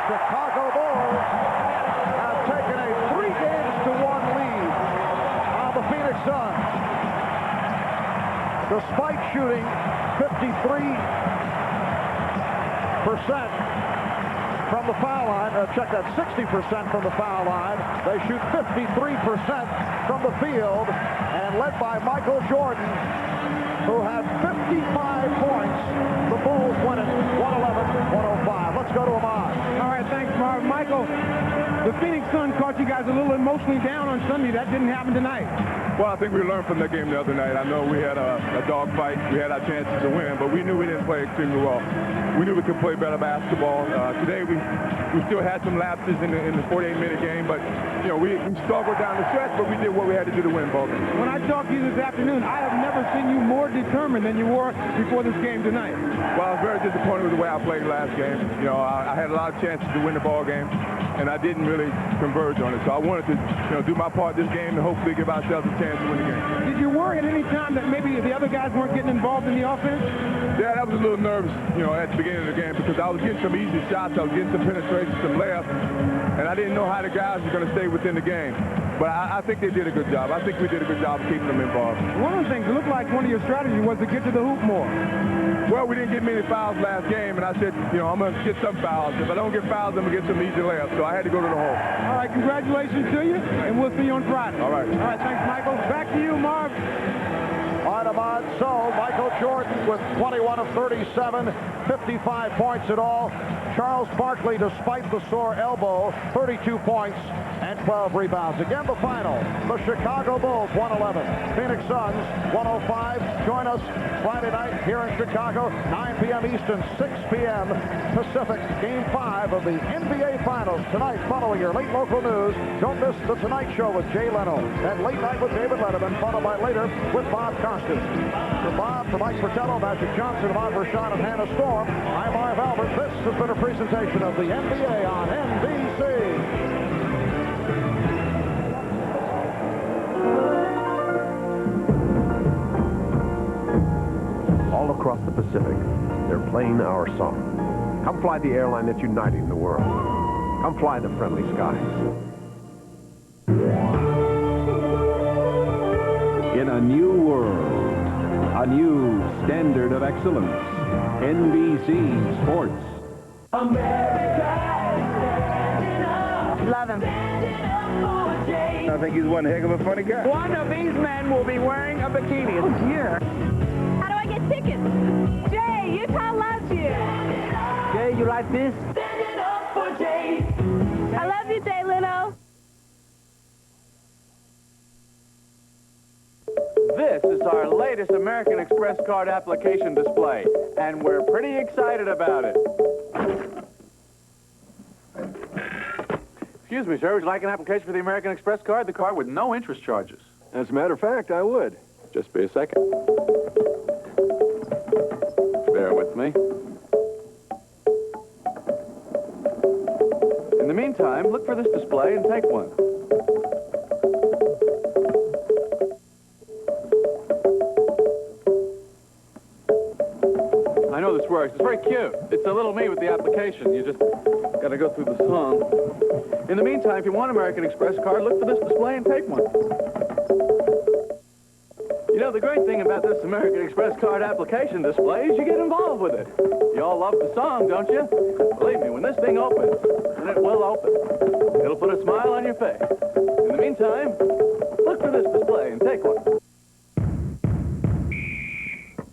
Chicago Bulls have taken a 3-1 lead on the Phoenix Suns. Despite shooting 53% from the foul line, check that, 60% from the foul line. They shoot 53% from the field, and led by Michael Jordan, who had 55 points. The Bulls win it 111-105. Let's go to Ahmad. All right, thanks, Marv. Michael, the Phoenix Suns caught you guys a little emotionally down on Sunday. That didn't happen tonight. Well, I think we learned from that game the other night. I know we had a dog fight. We had our chances to win, but we knew we didn't play extremely well. We knew we could play better basketball. Today, we still had some lapses in the 48-minute game, but, you know, we struggled down the stretch, but we did what we had to do to win ball games. When I talked to you this afternoon, I have never seen you more determined than you were before this game tonight. Well, I was very disappointed with the way I played last game. You know, I had a lot of chances to win the ball game, and I didn't really converge on it. So I wanted to, you know, do my part this game and hopefully give ourselves a chance to win the game. Did you worry at any time that maybe the other guys weren't getting involved in the offense? Yeah, I was a little nervous, you know, at the beginning of the game because I was getting some easy shots, I was getting some penetration, some layups, and I didn't know how the guys were going to stay within the game. But I think they did a good job. I think we did a good job of keeping them involved. One of the things, it looked like one of your strategies was to get to the hoop more. Well, we didn't get many fouls last game, and I said, you know, I'm going to get some fouls. If I don't get fouls, I'm going to get some easy layups. So I had to go to the hole. All right, congratulations to you, and we'll see you on Friday. All right. All right, thanks, Michael. Back to you, Marv. Ahmad. So Michael Jordan with 21 of 37, 55 points in all. Charles Barkley, despite the sore elbow, 32 points and 12 rebounds. Again, the final. The Chicago Bulls 111, Phoenix Suns 105. Join us Friday night here in Chicago, 9 p.m. Eastern, 6 p.m. Pacific. Game 5 of the NBA Finals tonight. Following your late local news, don't miss the Tonight Show with Jay Leno and Late Night with David Letterman, followed by Later with Bob Costas. For Bob, for Mike Fratello, Magic Johnson, Ahmad Rashad, and Hannah Storm, I'm Marv Albert. This has been a presentation of the NBA on NBC. All across the Pacific, they're playing our song. Come fly the airline that's uniting the world. Come fly the friendly skies. In a new world, a new standard of excellence, NBC Sports. Love him. I think he's one heck of a funny guy. One of these men will be wearing a bikini. It's here. How do I get tickets? Jay, Utah loves you. Jay, you like this? I love you, Jay Leno. This is our latest American Express card application display, and we're pretty excited about it. Excuse me, sir. Would you like an application for the American Express card? The card with no interest charges. As a matter of fact, I would. Just be a second. Bear with me. In the meantime, look for this display and take one. I know this works. It's very cute. It's a little me with the application. You just got to go through the song. In the meantime, if you want an American Express card, look for this display and take one. You know, the great thing about this American Express card application display is you get involved with it. You all love the song, don't you? Believe me, when this thing opens, and it will open, it'll put a smile on your face. In the meantime, look for this display and take one.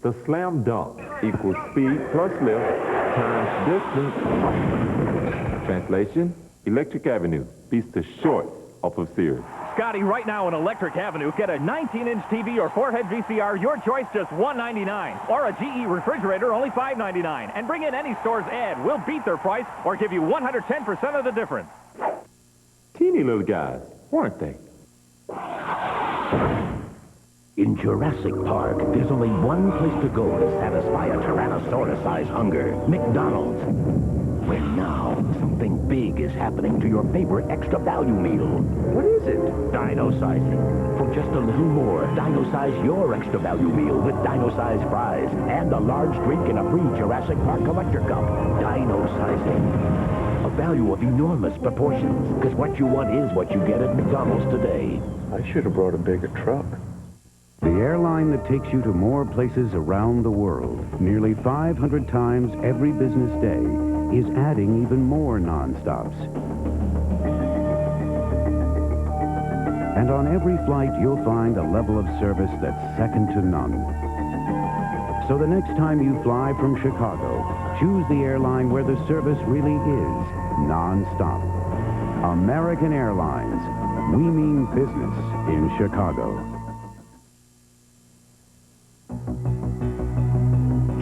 The slam dunk equals speed plus lift times distance. Translation, Electric Avenue beats the shorts off of Sears. Scotty, right now on Electric Avenue, get a 19-inch TV or 4-head VCR, your choice, just $199. Or a GE refrigerator, only $599. And bring in any store's ad. We'll beat their price or give you 110% of the difference. Teeny little guys, weren't they? In Jurassic Park, there's only one place to go to satisfy a Tyrannosaurus-sized hunger. McDonald's. Where now, something big is happening to your favorite extra value meal. What is it? Dino-sizing. For just a little more, dino-size your extra value meal with dino-size fries and a large drink in a free Jurassic Park collector cup. Dino-sizing. A value of enormous proportions. Because what you want is what you get at McDonald's today. I should have brought a bigger truck. The airline that takes you to more places around the world, nearly 500 times every business day, is adding even more nonstops. And on every flight, you'll find a level of service that's second to none. So the next time you fly from Chicago, choose the airline where the service really is nonstop. American Airlines. We mean business in Chicago.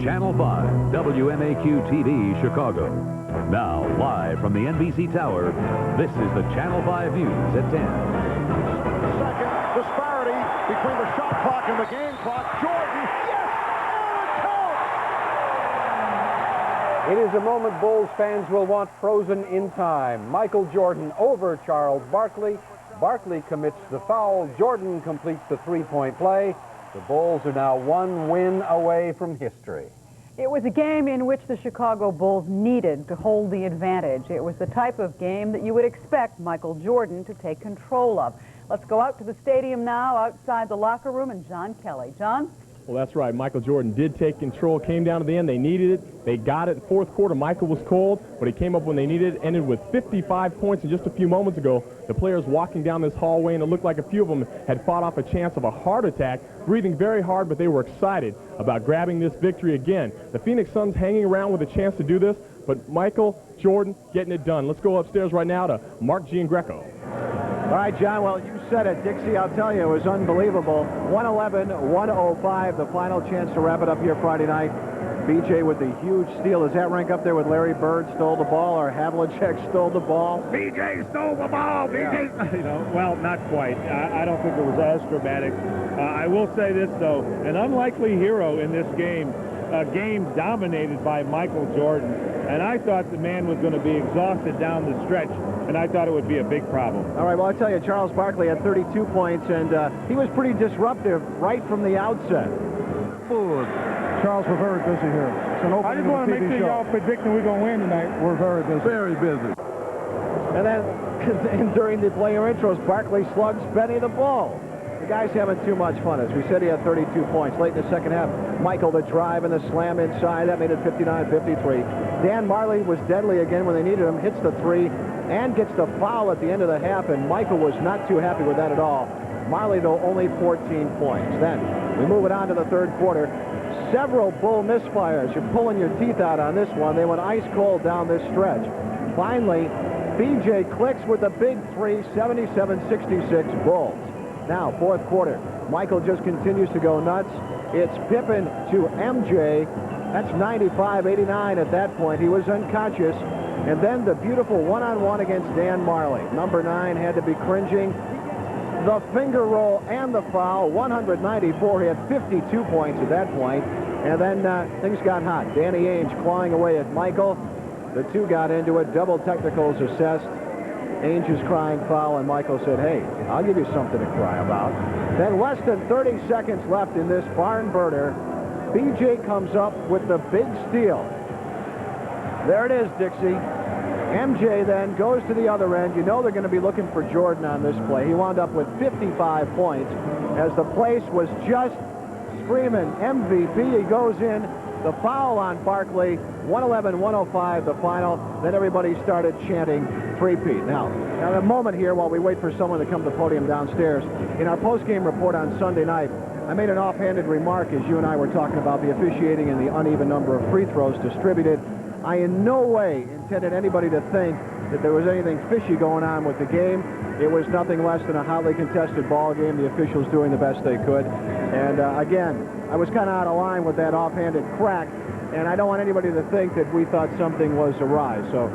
Channel 5, WMAQ-TV, Chicago. Now, live from the NBC Tower, this is the Channel 5 News at 10. Second disparity between the shot clock and the game clock. Jordan, yes! Oh, It is a moment Bulls fans will want frozen in time. Michael Jordan over Charles Barkley. Barkley commits the foul. Jordan completes the three-point play. The Bulls are now one win away from history. It was a game in which the Chicago Bulls needed to hold the advantage. It was the type of game that you would expect Michael Jordan to take control of. Let's go out to the stadium now, outside the locker room, and John Kelly. John? Well, that's right. Michael Jordan did take control. Came down to the end. They needed it. They got it. Fourth quarter, Michael was cold, but he came up when they needed it. Ended with 55 points. And just a few moments ago, the players walking down this hallway, and it looked like a few of them had fought off a chance of a heart attack, breathing very hard, but they were excited about grabbing this victory again. The Phoenix Suns hanging around with a chance to do this, but Michael Jordan getting it done. Let's go upstairs right now to Mark Giangreco. All right, John, well, you said it. Dixie, I'll tell you, it was unbelievable. 111-105, the final chance to wrap it up here Friday night. BJ with the huge steal. Does that rank up there with Larry Bird stole the ball or Havlicek stole the ball? BJ stole the ball. BJ, well, not quite. I don't think it was as dramatic. I will say this, though, an unlikely hero in this game. A game dominated by Michael Jordan, and I thought the man was going to be exhausted down the stretch, and I thought it would be a big problem. All right, well, I tell you, Charles Barkley had 32 points, and he was pretty disruptive right from the outset. Charles, we're very busy here. It's an opening I just want to make sure y'all predicting we're going to win tonight. We're very busy. Very busy. And then and during the player intros, Barkley slugs Benny the ball. The guy's having too much fun. As we said, he had 32 points. Late in the second half, Michael the drive and the slam inside. That made it 59-53. Dan Marley was deadly again when they needed him. Hits the three and gets the foul at the end of the half, and Michael was not too happy with that at all. Marley, though, only 14 points. Then we move it on to the third quarter. Several Bull misfires. You're pulling your teeth out on this one. They went ice cold down this stretch. Finally, BJ clicks with a big three, 77-66 Bulls. Now, fourth quarter, Michael just continues to go nuts. It's Pippen to MJ. That's 95-89 at that point. He was unconscious. And then the beautiful one-on-one against Dan Marley. Number 9 had to be cringing. The finger roll and the foul, 194. He had 52 points at that point. And then things got hot. Danny Ainge clawing away at Michael. The two got into it. Double technicals assessed. Ainge is crying foul, and Michael said, hey, I'll give you something to cry about. Then less than 30 seconds left in this barn burner. BJ comes up with the big steal. There it is, Dixie. MJ then goes to the other end. You know they're going to be looking for Jordan on this play. He wound up with 55 points as the place was just screaming MVP. He goes in. The foul on Barkley, 111-105, the final. Then everybody started chanting three-peat. Now, a moment here while we wait for someone to come to the podium downstairs. In our post-game report on Sunday night, I made an offhanded remark as you and I were talking about the officiating and the uneven number of free throws distributed. I in no way intended anybody to think that there was anything fishy going on with the game. It was nothing less than a hotly contested ball game. The officials doing the best they could. And again, I was kind of out of line with that offhanded crack, and I don't want anybody to think that we thought something was awry. So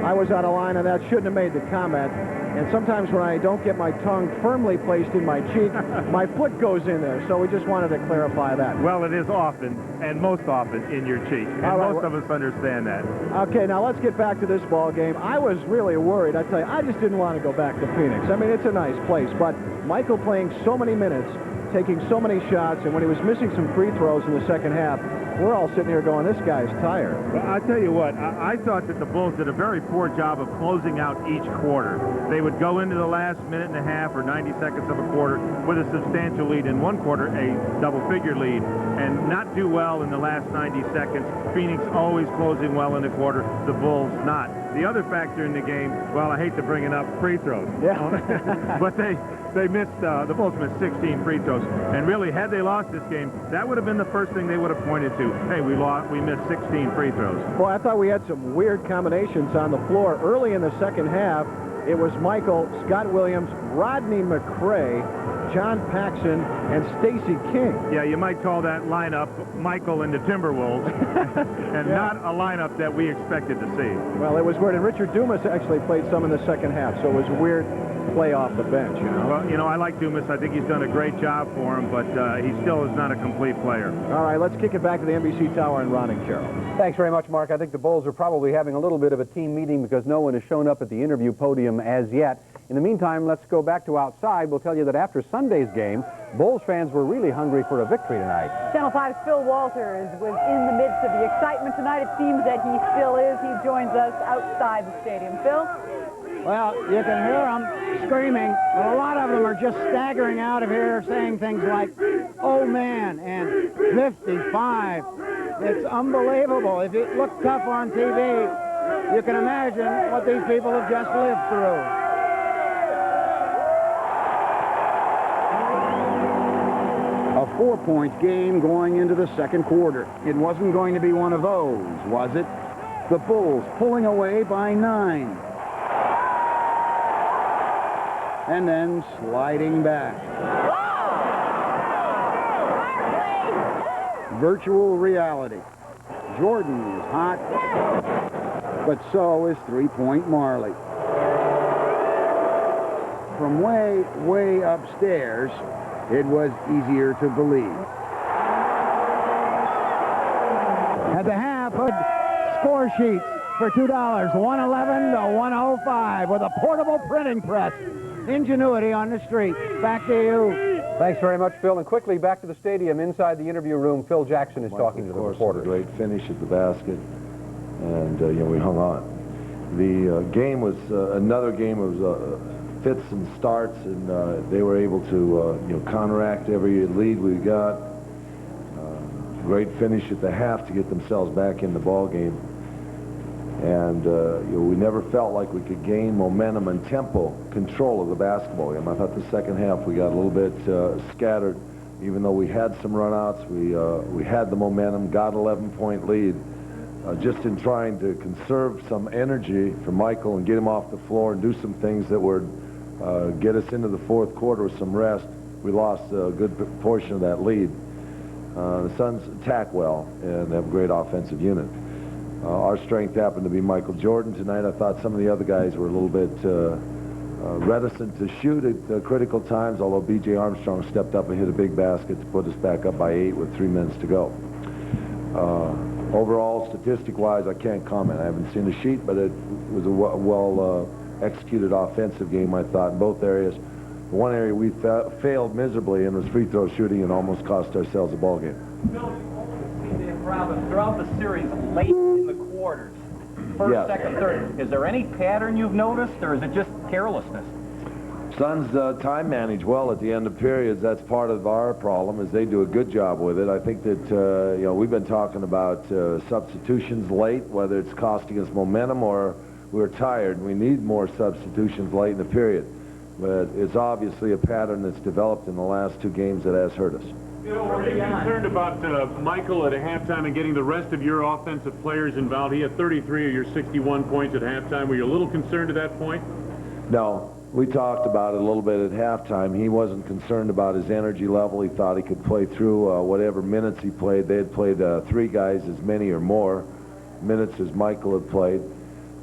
I was out of line, and that shouldn't have made the comment. And sometimes when I don't get my tongue firmly placed in my cheek, my foot goes in there. So we just wanted to clarify that. Well, it is often, and most often, in your cheek. And most of us understand that. Okay, now let's get back to this ball game. I was really worried. I tell you, I just didn't want to go back to Phoenix. I mean, it's a nice place, but Michael playing so many minutes taking so many shots, and when he was missing some free throws in the second half, we're all sitting here going, this guy's tired. Well, I tell you what, I thought that the Bulls did a very poor job of closing out each quarter. They would go into the last minute and a half or 90 seconds of a quarter with a substantial lead. In one quarter, a double-figure lead, and not do well in the last 90 seconds. Phoenix always closing well in the quarter, the Bulls not. The other factor in the game, well, I hate to bring it up, free throws. Yeah. But they missed, the Bulls missed 16 free throws. And really, had they lost this game, that would have been the first thing they would have pointed to. Hey, we missed 16 free throws. Boy, I thought we had some weird combinations on the floor. Early in the second half, it was Michael, Scott Williams, Rodney McRae, John Paxson, and Stacey King. Yeah, you might call that lineup Michael and the Timberwolves, and not a lineup that we expected to see. Well, it was weird, and Richard Dumas actually played some in the second half, so it was a weird play off the bench, you know. Well, you know, I like Dumas. I think he's done a great job for him, but he still is not a complete player. All right, let's kick it back to the NBC Tower and Ron and Carol. Thanks very much, Mark. I think the Bulls are probably having a little bit of a team meeting because no one has shown up at the interview podium as yet. In the meantime, let's go back to outside. We'll tell you that after Sunday's game, Bulls fans were really hungry for a victory tonight. Channel 5's Phil Walters was in the midst of the excitement tonight. It seems that he still is. He joins us outside the stadium. Phil? Well, you can hear them screaming, but a lot of them are just staggering out of here saying things like, oh man, and 55. It's unbelievable. If it looked tough on TV, you can imagine what these people have just lived through. A 4-point game going into the second quarter. It wasn't going to be one of those, was it? The Bulls pulling away by 9. And then sliding back. Virtual reality. Jordan is hot, but so is 3-point Marley. From way, way upstairs, it was easier to believe. At the half, score sheets for $2, 111 to 105 with a portable printing press. Ingenuity on the street. Back to you. Thanks very much, Phil. And quickly back to the stadium. Inside the interview room, Phil Jackson is talking to the reporters. A great finish at the basket, and you know, we hung on. The game was another game of fits and starts, and they were able to you know, counteract every lead we got. Great finish at the half to get themselves back in the ball game. And you know, we never felt like we could gain momentum and tempo control of the basketball game. I thought the second half we got a little bit scattered, even though we had some runouts. We had the momentum, got an 11-point lead. Just in trying to conserve some energy for Michael and get him off the floor and do some things that would get us into the fourth quarter with some rest, we lost a good portion of that lead. The Suns attack well and have a great offensive unit. Our strength happened to be Michael Jordan tonight. I thought some of the other guys were a little bit reticent to shoot at critical times, although B.J. Armstrong stepped up and hit a big basket to put us back up by 8 with 3 minutes to go. Overall, statistic-wise, I can't comment. I haven't seen the sheet, but it was a well-executed offensive game, I thought, in both areas. The one area we failed miserably in was free throw shooting and almost cost ourselves a ball game. Throughout the series, late in the quarters, first, yes. Second, third, is there any pattern you've noticed, or is it just carelessness? Suns time manage well at the end of periods. That's part of our problem, is they do a good job with it. I think that you know, we've been talking about substitutions late, whether it's costing us momentum or we're tired. We need more substitutions late in the period. But it's obviously a pattern that's developed in the last 2 games that has hurt us. You know, were you concerned about Michael at a halftime and getting the rest of your offensive players involved? He had 33 of your 61 points at halftime. Were you a little concerned at that point? No. We talked about it a little bit at halftime. He wasn't concerned about his energy level. He thought he could play through whatever minutes he played. They had played 3 guys as many or more minutes as Michael had played.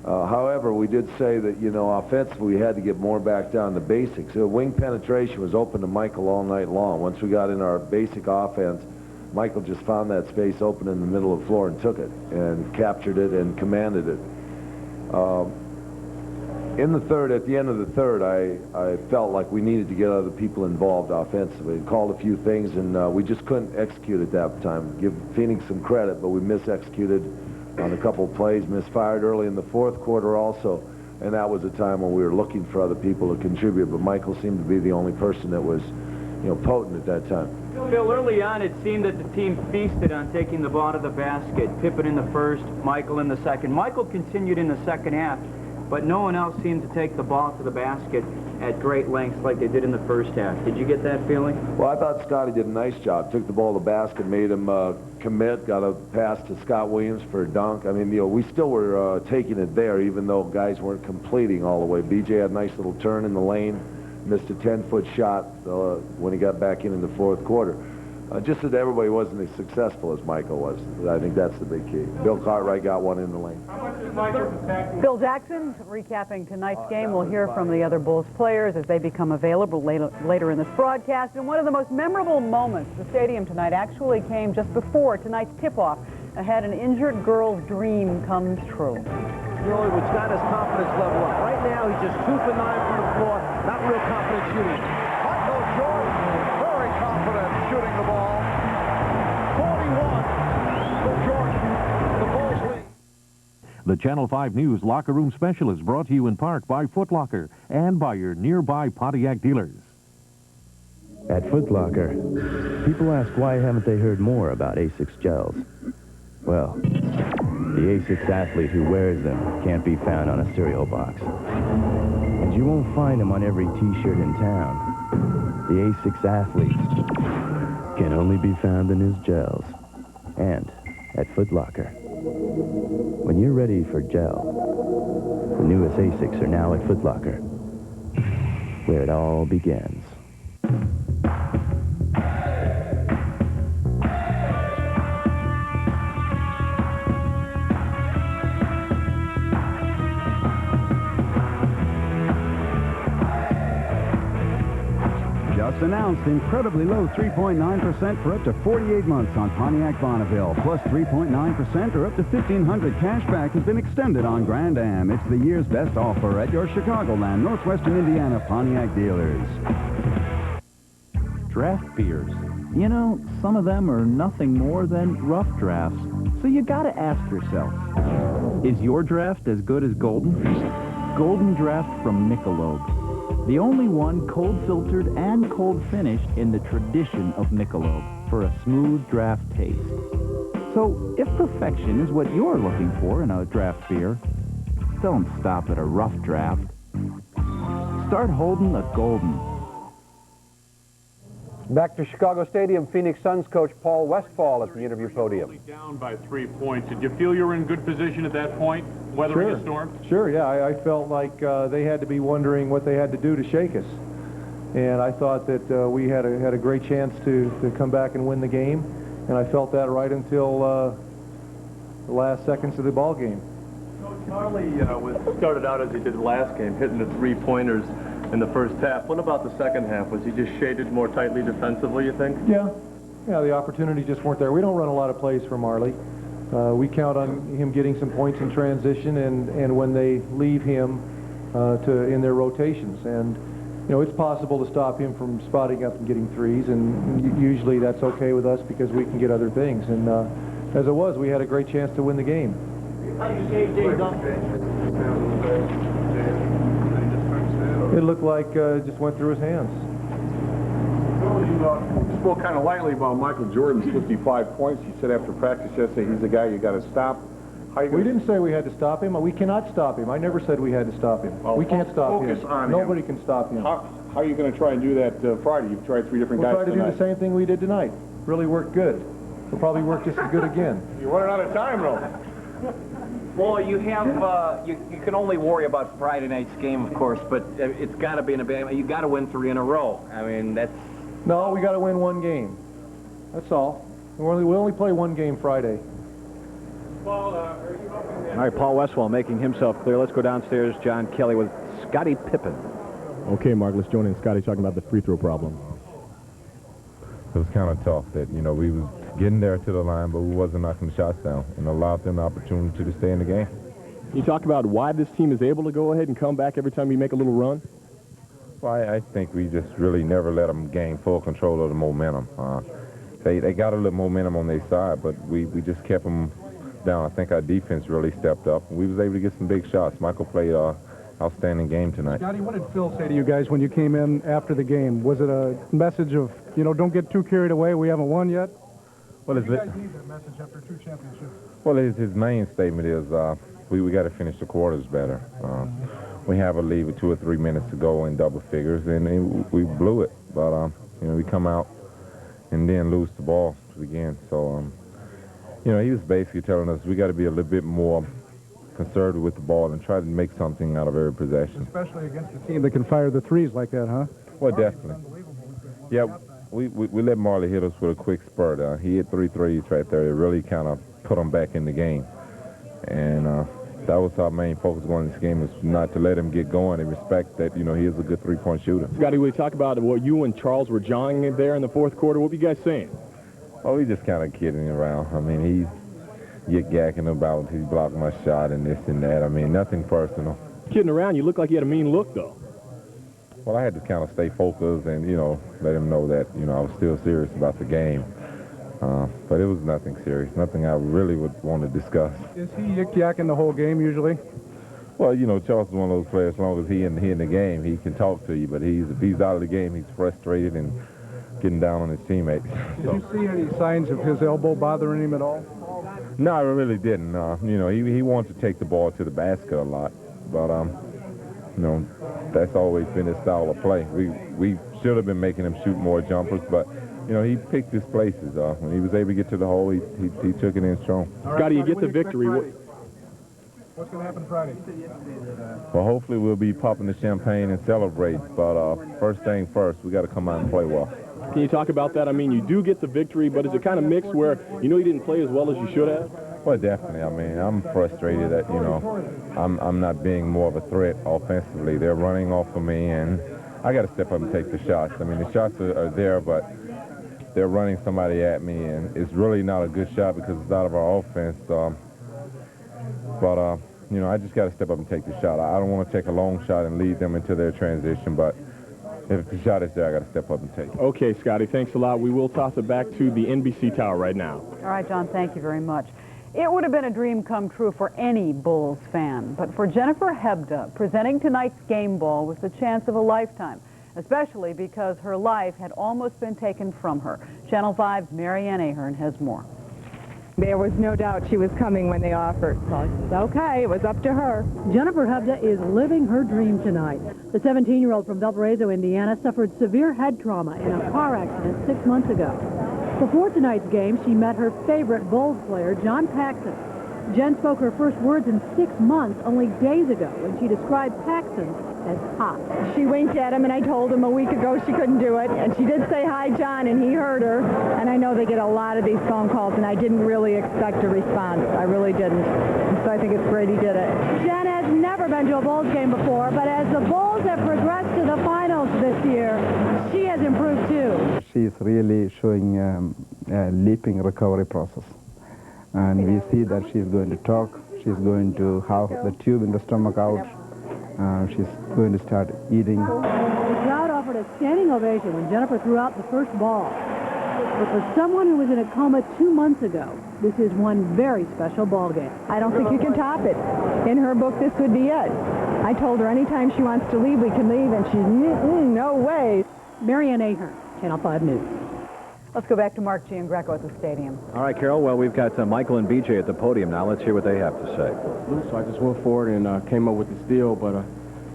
However, we did say that, you know, offensively we had to get more back down to basics. Wing penetration was open to Michael all night long. Once we got in our basic offense, Michael just found that space open in the middle of the floor and took it and captured it and commanded it. In the third, at the end of the third, I felt like we needed to get other people involved offensively. We called a few things, and we just couldn't execute at that time. Give Phoenix some credit, but we mis-executed on a couple of plays, misfired early in the fourth quarter also, and that was a time when we were looking for other people to contribute, but Michael seemed to be the only person that was, potent at that time. Bill, early on it seemed that the team feasted on taking the ball to the basket. Pippen in the first, Michael in the second. Michael continued in the second half, but no one else seemed to take the ball to the basket at great lengths like they did in the first half. Did you get that feeling? Well, I thought Scotty did a nice job. Took the ball to the basket, made him commit, got a pass to Scott Williams for a dunk. I mean, we still were taking it there, even though guys weren't completing all the way. BJ had a nice little turn in the lane, missed a 10-foot shot when he got back in the fourth quarter. Just that everybody wasn't as successful as Michael was. I think that's the big key. Bill Cartwright got one in the lane. Bill Jackson recapping tonight's game. We'll hear from the other Bulls players as they become available later in this broadcast. And one of the most memorable moments at the stadium tonight actually came just before tonight's tip-off. Ahead, an injured girl's dream comes true. Really, which got his confidence level up. Right now, he's just 2 for 9 from the floor. Not real confident shooting. Michael Jordan, very confident shooting the ball. 41 for Jordan. The Bulls lead. The Channel 5 News Locker Room Special is brought to you in part by Foot Locker and by your nearby Pontiac dealers. At Foot Locker, people ask why haven't they heard more about ASICS gels? Well, the ASICS athlete who wears them can't be found on a cereal box. And you won't find him on every T-shirt in town. The ASICS athlete can only be found in his gels. And at Foot Locker. When you're ready for gel, the newest ASICS are now at Foot Locker, where it all begins. Just announced incredibly low 3.9% for up to 48 months on Pontiac Bonneville, plus 3.9% or up to $1,500 cashback has been extended on Grand Am. It's the year's best offer at your Chicagoland, Northwestern Indiana Pontiac dealers. Draft beers. You know, some of them are nothing more than rough drafts. So you gotta ask yourself, is your draft as good as Golden? Golden Draft from Michelob. The only one cold-filtered and cold-finished in the tradition of Michelob for a smooth draft taste. So, if perfection is what you're looking for in a draft beer, don't stop at a rough draft. Start holding a Golden. Back to Chicago Stadium, Phoenix Suns coach Paul Westphal at the interview podium. Down by 3 points. Did you feel you were in good position at that point, weathering the storm? Sure, yeah. I felt like they had to be wondering what they had to do to shake us. And I thought that we had a great chance to come back and win the game. And I felt that right until the last seconds of the ball game. Marley started out as he did last game, hitting the three-pointers in the first half. What about the second half? Was he just shaded more tightly defensively, you think? Yeah, the opportunities just weren't there. We don't run a lot of plays for Marley. We count on him getting some points in transition and when they leave him in their rotations. And, it's possible to stop him from spotting up and getting threes, and usually that's okay with us because we can get other things. And as it was, we had a great chance to win the game. It looked like it just went through his hands. You spoke kind of lightly about Michael Jordan's 55 points. You said after practice yesterday he's the guy you got to stop. We didn't say we had to stop him. We cannot stop him. I never said we had to stop him. Well, we can't stop him. Nobody him. can stop him. How are you going to try and do that Friday? You've tried 3 different guys tonight. We'll try to do the same thing we did tonight. Really worked good. We'll probably work just as good again. You're running out of time, though. Well, you have you can only worry about Friday night's game, of course, but it's got to be in a bad. You got to win 3 in a row. I mean, that's. No, we got to win 1 game. That's all. We only play 1 game Friday. All right, Paul Westphal making himself clear. Let's go downstairs. John Kelly with Scottie Pippen. Okay, Mark, let's join in Scotty talking about the free throw problem. It was kind of tough that, we was getting there to the line, but we wasn't knocking the shots down and allowed them the opportunity to stay in the game. Can you talk about why this team is able to go ahead and come back every time you make a little run? Well, I think we just really never let them gain full control of the momentum. They got a little momentum on their side, but we just kept them down. I think our defense really stepped up, and we was able to get some big shots. Michael played an outstanding game tonight. Scotty, what did Phil say to you guys when you came in after the game? Was it a message of, don't get too carried away, we haven't won yet? Well, you guys need that message after 2 championships. Well, his main statement is we got to finish the quarters better. We have a lead with 2 or 3 minutes to go in double figures, and we blew it. But, we come out and then lose the ball again. So, he was basically telling us we got to be a little bit more conservative with the ball and try to make something out of every possession. Especially against a team that can fire the threes like that, huh? Well, definitely. Yeah, we let Marley hit us with a quick spurt. He hit 3 threes right there. It really kind of put him back in the game. And that was our main focus going in this game, is not to let him get going and respect that, he is a good 3-point shooter. Scotty, we talk about what you and Charles were jawing there in the fourth quarter. What were you guys saying? Oh, we just kind of kidding around. I mean, he's yik-yakking about he blocked my shot and this and that. I mean, nothing personal. Kidding around, you look like you had a mean look, though. Well, I had to kind of stay focused and, let him know that, I was still serious about the game. But it was nothing serious, nothing I really would want to discuss. Is he yik-yakking the whole game usually? Well, Charles is one of those players, as long as he in the game, he can talk to you. But if he's out of the game, he's frustrated and getting down on his teammates. Did you see any signs of his elbow bothering him at all? No, I really didn't. He wanted to take the ball to the basket a lot. But, that's always been his style of play. We should have been making him shoot more jumpers, but he picked his places. When he was able to get to the hole, he took it in strong. Scotty, you get the victory. What's going to happen Friday? Well, hopefully we'll be popping the champagne and celebrate. But first thing first, we got to come out and play well. Can you talk about that? I mean, you do get the victory, but is it kind of mixed where you didn't play as well as you should have? Well, definitely. I mean, I'm frustrated that, I'm not being more of a threat offensively. They're running off of me, and I got to step up and take the shots. I mean, the shots are there, but they're running somebody at me, and it's really not a good shot because it's out of our offense. I just got to step up and take the shot. I don't want to take a long shot and lead them into their transition, but if the shot is there, I got to step up and take it. Okay, Scotty, thanks a lot. We will toss it back to the NBC Tower right now. All right, John, thank you very much. It would have been a dream come true for any Bulls fan, but for Jennifer Hebda, presenting tonight's game ball was the chance of a lifetime, especially because her life had almost been taken from her. Channel 5's Marianne Ahern has more. There was no doubt she was coming when they offered. So it's okay, it was up to her. Jennifer Hebda is living her dream tonight. The 17-year-old from Valparaiso, Indiana, suffered severe head trauma in a car accident 6 months ago. Before tonight's game, she met her favorite Bulls player, John Paxson. Jen spoke her first words in 6 months only days ago when she described Paxson as hot. She winked at him, and I told him a week ago she couldn't do it. And she did say, "Hi, John," and he heard her. And I know they get a lot of these phone calls, and I didn't really expect a response. I really didn't. And so I think it's great he did it. Jen has never been to a Bulls game before, but as the Bulls have progressed to the finals this year, she has improved too. She's really showing a leaping recovery process. And we see that she's going to talk. She's going to have the tube in the stomach out. She's going to start eating. The crowd offered a standing ovation when Jennifer threw out the first ball. But for someone who was in a coma 2 months ago, this is one very special ball game. I don't think you can top it. In her book, this would be it. I told her anytime she wants to leave, we can leave, and she's, no way. Marianne Ahern, Channel 5 News. Let's go back to Mark Giangreco at the stadium. All right, Carol, well, we've got Michael and BJ at the podium now. Let's hear what they have to say. So I just went forward and came up with the steal, but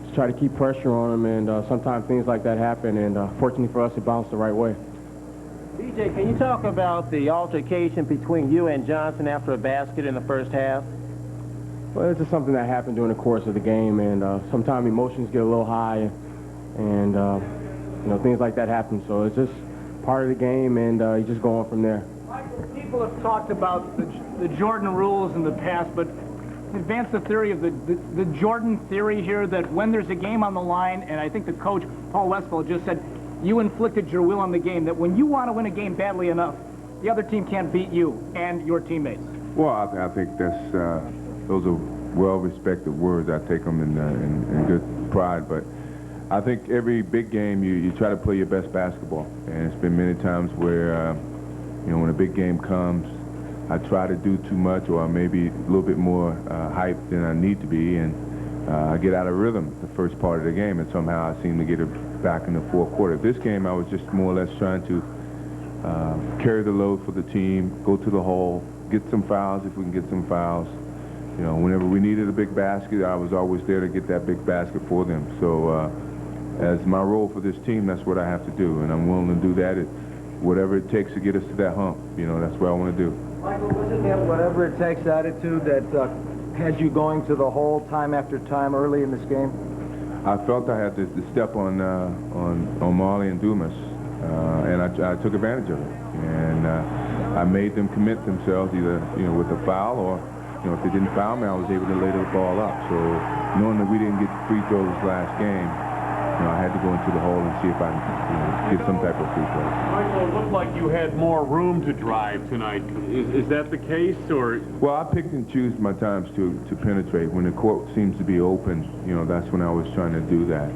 just try to keep pressure on them, and sometimes things like that happen, and fortunately for us, it bounced the right way. BJ, can you talk about the altercation between you and Johnson after a basket in the first half? Well, it's just something that happened during the course of the game, and sometimes emotions get a little high, and things like that happen. So it's just part of the game, and you just go on from there. People have talked about the Jordan rules in the past, but advance the theory of the Jordan theory here, that when there's a game on the line, and I think the coach, Paul Westphal, just said, you inflicted your will on the game, that when you want to win a game badly enough, the other team can't beat you and your teammates. Well, I think that's those are well-respected words. I take them in good pride. But I think every big game, you try to play your best basketball. And it's been many times where, when a big game comes, I try to do too much or maybe a little bit more hype than I need to be. And I get out of rhythm the first part of the game, and somehow I seem to get it back in the fourth quarter. This game, I was just more or less trying to carry the load for the team, go to the hole, get some fouls if we can get some fouls. Whenever we needed a big basket, I was always there to get that big basket for them. So as my role for this team, that's what I have to do, and I'm willing to do that, whatever it takes to get us to that hump. That's what I want to do. Michael, was it that whatever it takes attitude that had you going to the hole time after time early in this game? I felt I had to step on Marley and Dumas, and I took advantage of it. And I made them commit themselves either with a foul or if they didn't foul me, I was able to lay the ball up. So knowing that we didn't get free throws last game, I had to go into the hole and see if I can get some type of free throws. Michael, it looked like you had more room to drive tonight. Is that the case, or? Well, I picked and choose my times to penetrate. When the court seems to be open, that's when I was trying to do that.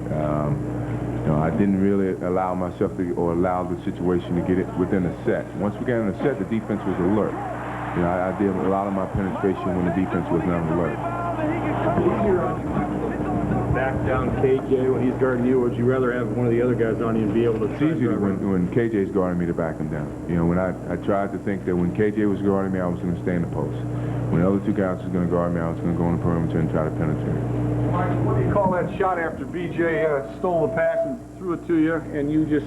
I didn't really allow myself or allow the situation to get it within a set. Once we got in a set, the defense was alert. I did a lot of my penetration when the defense was not alert. Back down KJ when he's guarding you, or would you rather have one of the other guys on you and be able to? It's easier when KJ's guarding me to back him down. When I tried to think that when KJ was guarding me, I was going to stay in the post. When the other two guys was going to guard me, I was going to go on the perimeter and try to penetrate. What do you call that shot after BJ stole the pass and threw it to you, and you just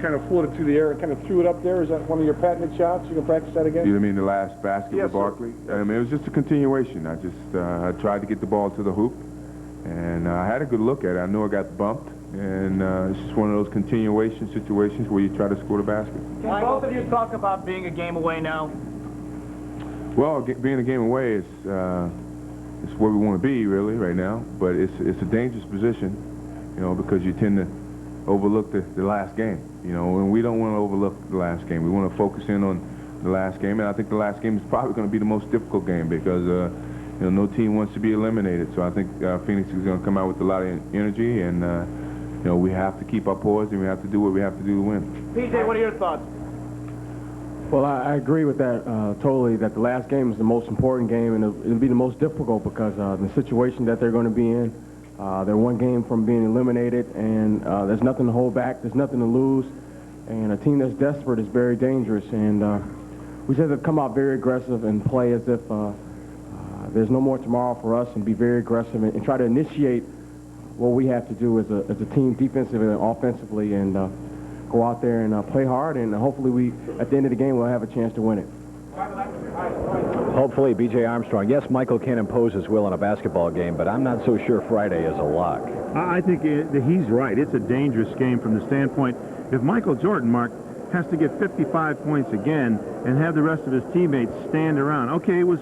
kind of floated through the air and kind of threw it up there? Is that one of your patented shots? You can practice that again? You mean the last basket Yes, for Barkley? It was just a continuation. I just I tried to get the ball to the hoop. And I had a good look at it. I knew I got bumped, and it's just one of those continuation situations where you try to score the basket. Can both of you talk about being a game away now? Well, being a game away is where we want to be, really, right now. But it's a dangerous position, because you tend to overlook the last game. And we don't want to overlook the last game. We want to focus in on the last game, and I think the last game is probably going to be the most difficult game because no team wants to be eliminated. So I think Phoenix is going to come out with a lot of energy, and we have to keep our poise, and we have to do what we have to do to win. PJ, what are your thoughts? Well, I agree with that totally, that the last game is the most important game, and it'll be the most difficult because the situation that they're going to be in, they're one game from being eliminated, and there's nothing to hold back, there's nothing to lose, and a team that's desperate is very dangerous, and we just have to come out very aggressive and play as if there's no more tomorrow for us, and be very aggressive and try to initiate what we have to do as a team, defensively and offensively, and go out there and play hard, and hopefully at the end of the game, we'll have a chance to win it. Hopefully, B.J. Armstrong. Yes, Michael can impose his will in a basketball game, but I'm not so sure Friday is a lock. I think he's right. It's a dangerous game from the standpoint, if Michael Jordan, Mark, has to get 55 points again and have the rest of his teammates stand around. Okay, it was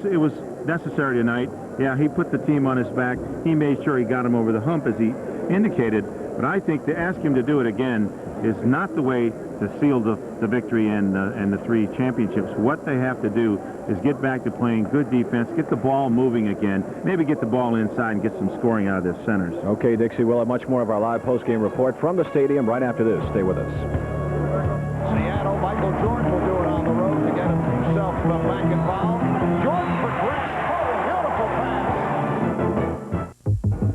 necessary tonight. Yeah, he put the team on his back. He made sure he got him over the hump, as he indicated. But I think to ask him to do it again is not the way to seal the victory and the 3 championships. What they have to do is get back to playing good defense, get the ball moving again, maybe get the ball inside and get some scoring out of their centers. Okay, Dixie, we'll have much more of our live post-game report from the stadium right after this. Stay with us. Seattle, Michael Jordan will do it on the road to get himself back involved. Jordan progressed. Oh, beautiful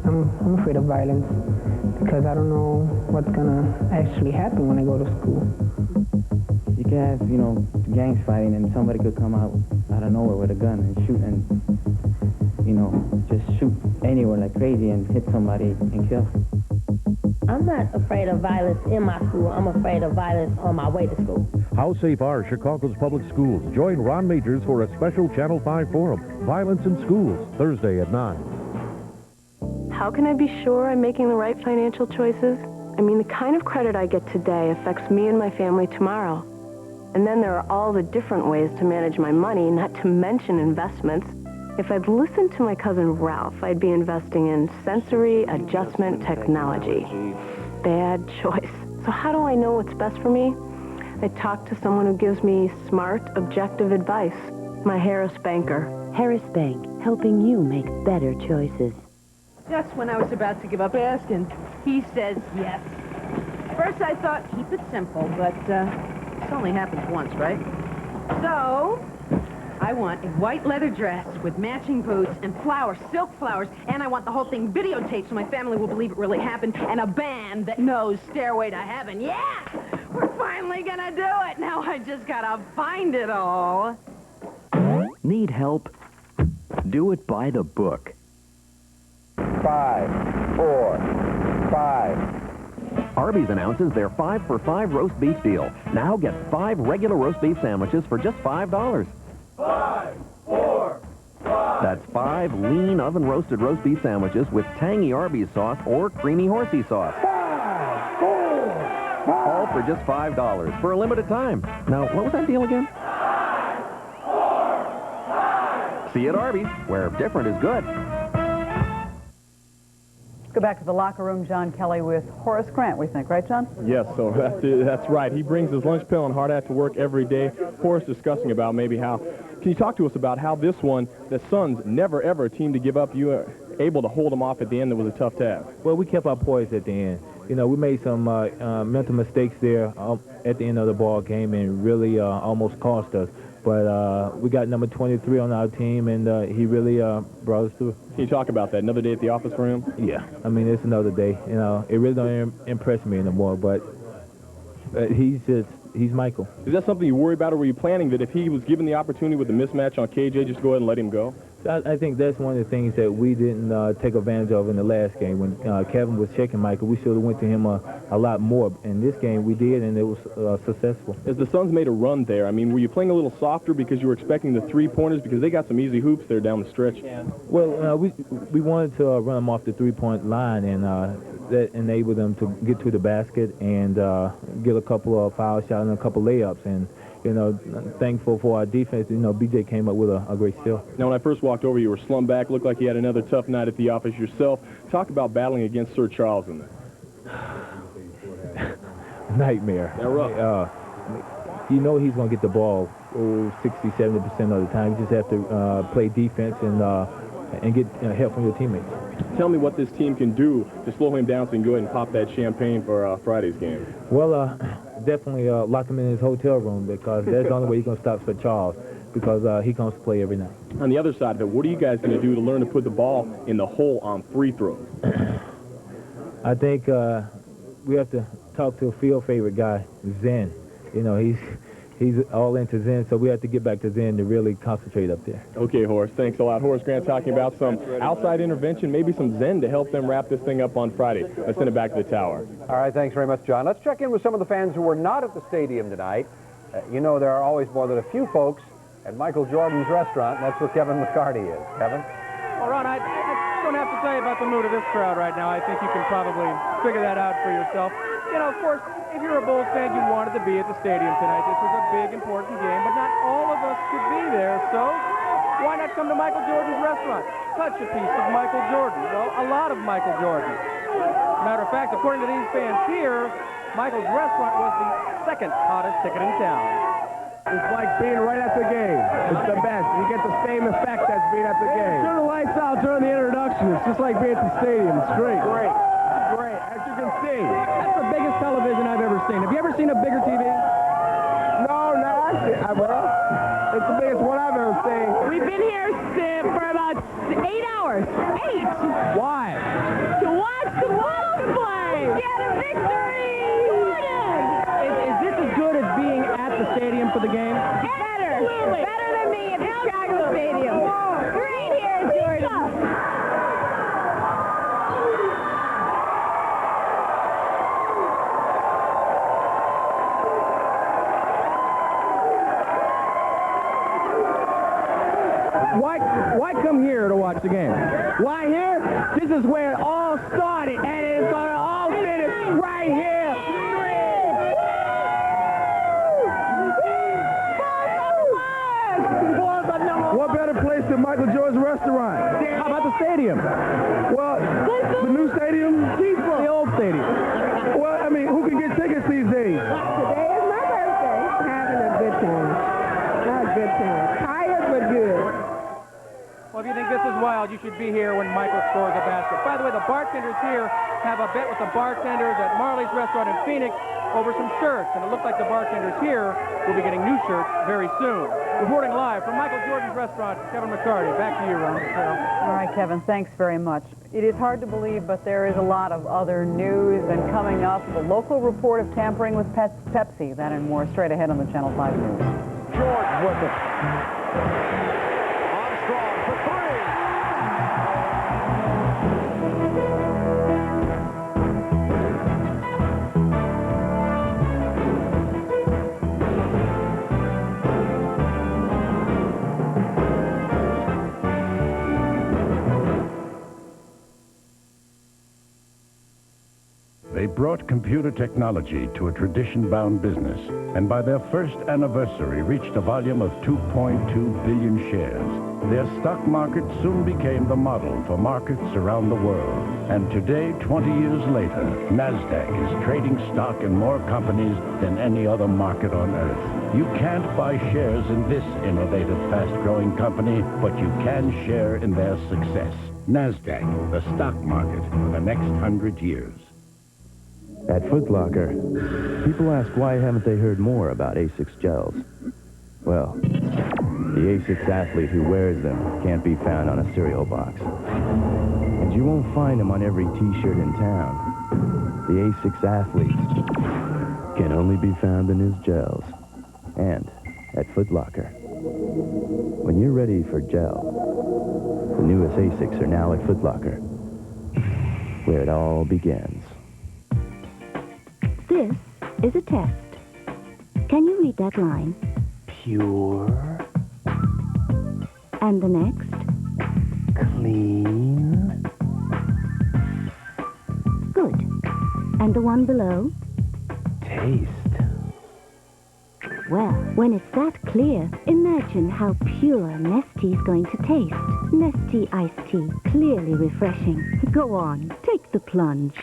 pass. I'm afraid of violence because I don't know what's gonna actually happen when I go to school. You could have, gangs fighting, and somebody could come out of nowhere with a gun and shoot, and just shoot anywhere like crazy and hit somebody and kill. I'm not afraid of violence in my school. I'm afraid of violence on my way to school. How safe are Chicago's public schools? Join Ron Majors for a special Channel 5 forum, Violence in Schools, Thursday at 9. How can I be sure I'm making the right financial choices? I mean, the kind of credit I get today affects me and my family tomorrow. And then there are all the different ways to manage my money, not to mention investments. If I'd listened to my cousin Ralph, I'd be investing in sensory adjustment technology. Bad choice. So how do I know what's best for me? I talk to someone who gives me smart, objective advice, my Harris banker. Harris Bank, helping you make better choices. Just when I was about to give up asking, he says yes. First I thought, keep it simple, but this only happens once, right? So, I want a white leather dress with matching boots and flowers, silk flowers, and I want the whole thing videotaped so my family will believe it really happened, and a band that knows Stairway to Heaven. Yeah! We're finally gonna do it! Now I just gotta find it all. Need help? Do it by the book. 5, 4, 5. Arby's announces their 5 for $5 roast beef deal. Now get 5 regular roast beef sandwiches for just $5. 5, 4, 5. That's 5 lean oven-roasted roast beef sandwiches with tangy Arby's sauce or creamy horsey sauce. 5, 4, 5. All for just $5 for a limited time. Now, what was that deal again? 5, 4, 5. See you at Arby's, where different is good. Go back to the locker room, John Kelly with Horace Grant, we think, right, John? Yes, so that's right. He brings his lunch pail and hard hat to work every day. Horace discussing about maybe how. Can you talk to us about how this one, the Suns, never ever a team to give up? You were able to hold them off at the end. That was a tough task. Well, we kept our poise at the end. You know, we made some mental mistakes there at the end of the ball game and really almost cost us. But we got number 23 on our team, and he really brought us through. Can you talk about that? Another day at the office for him? Yeah. I mean, it's another day. You know, it really don't impress me anymore, but he's Michael. Is that something you worry about, or were you planning that if he was given the opportunity with the mismatch on KJ, just go ahead and let him go? I think that's one of the things that we didn't take advantage of in the last game. When Kevin was checking Michael, we should have went to him a lot more. In this game, we did, and it was successful. As the Suns made a run there, I mean, were you playing a little softer because you were expecting the three-pointers? Because they got some easy hoops there down the stretch. Well, we wanted to run them off the three-point line, and that enabled them to get to the basket and get a couple of foul shots and a couple layups. And you know, thankful for our defense. You know, BJ came up with a great steal. Now, when I first walked over, you were slumped back. Looked like you had another tough night at the office yourself. Talk about battling against Sir Charles in there. Nightmare. They're rough. You know he's going to get the ball 60-70% of the time. You just have to play defense and get help from your teammates. Tell me what this team can do to slow him down so he can go ahead and pop that champagne for Friday's game. Well, definitely lock him in his hotel room, because that's the only way he's going to stop Sir Charles, because he comes to play every night. On the other side of it, what are you guys going to do to learn to put the ball in the hole on free throws? I think we have to talk to a field favorite guy, Zen. You know, he's all into Zen, so we have to get back to Zen to really concentrate up there. Okay, Horace, thanks a lot. Horace Grant talking about some outside intervention, maybe some Zen to help them wrap this thing up on Friday. Let's send it back to the tower. All right, thanks very much, John. Let's check in with some of the fans who were not at the stadium tonight. You know, there are always more than a few folks at Michael Jordan's restaurant, and that's where Kevin McCarty is. Kevin? Well, Ron, I don't have to tell you about the mood of this crowd right now. I think you can probably figure that out for yourself. You know, of course, if you're a Bulls fan, you wanted to be at the stadium tonight. This was a big, important game, but not all of us could be there, so why not come to Michael Jordan's restaurant? Touch a piece of Michael Jordan. Well, a lot of Michael Jordan. Matter of fact, according to these fans here, Michael's restaurant was the second hottest ticket in town. It's like being right at the game. It's the best. You get the same effect as being at the game. Turn the lights out during the introduction. It's just like being at the stadium. It's great. Great. Great. As you can see. That's the biggest television I've ever seen. Have you ever seen a bigger TV? No, not actually. Well, it's the biggest one I've ever seen. We've been here for about 8 hours. 8! Why? To watch the Bulls play! Get a victory! Jordan! Is this as good as being at the stadium for the game? Better! Absolutely. Better than me at the Chicago Stadium. Great here, Jordan! Why come here to watch the game? Why here? This is where it all started, and it's going to all finish right here. What better place than Michael Jordan's restaurant? How about the stadium? Well, the new stadium? The old stadium. Well, I mean, who can get tickets these days? Today is my birthday. Having a good time. Not a good time. Tired, but good. Well, if you think this is wild, you should be here when Michael scores a basket. By the way, the bartenders here have a bet with the bartenders at Marley's Restaurant in Phoenix over some shirts, and it looks like the bartenders here will be getting new shirts very soon. Reporting live from Michael Jordan's restaurant, Kevin McCarty. Back to you, Ron. All right, Kevin, thanks very much. It is hard to believe, but there is a lot of other news, and coming up, the local report of tampering with Pepsi. That and more straight ahead on the Channel 5 News. Jordan with it. Armstrong for three. They brought computer technology to a tradition-bound business, and by their first anniversary reached a volume of 2.2 billion shares. Their stock market soon became the model for markets around the world. And today, 20 years later, NASDAQ is trading stock in more companies than any other market on earth. You can't buy shares in this innovative, fast-growing company, but you can share in their success. NASDAQ, the stock market for the next 100 years. At Foot Locker, people ask why haven't they heard more about ASICS gels? Well, the ASICS athlete who wears them can't be found on a cereal box. And you won't find him on every t-shirt in town. The ASICS athlete can only be found in his gels. And at Foot Locker. When you're ready for gel, the newest ASICS are now at Foot Locker, where it all begins. This is a test. Can you read that line? Pure. And the next? Clean. Good. And the one below? Taste. Well, when it's that clear, imagine how pure Nestee's going to taste. Nestea iced tea, clearly refreshing. Go on, take the plunge.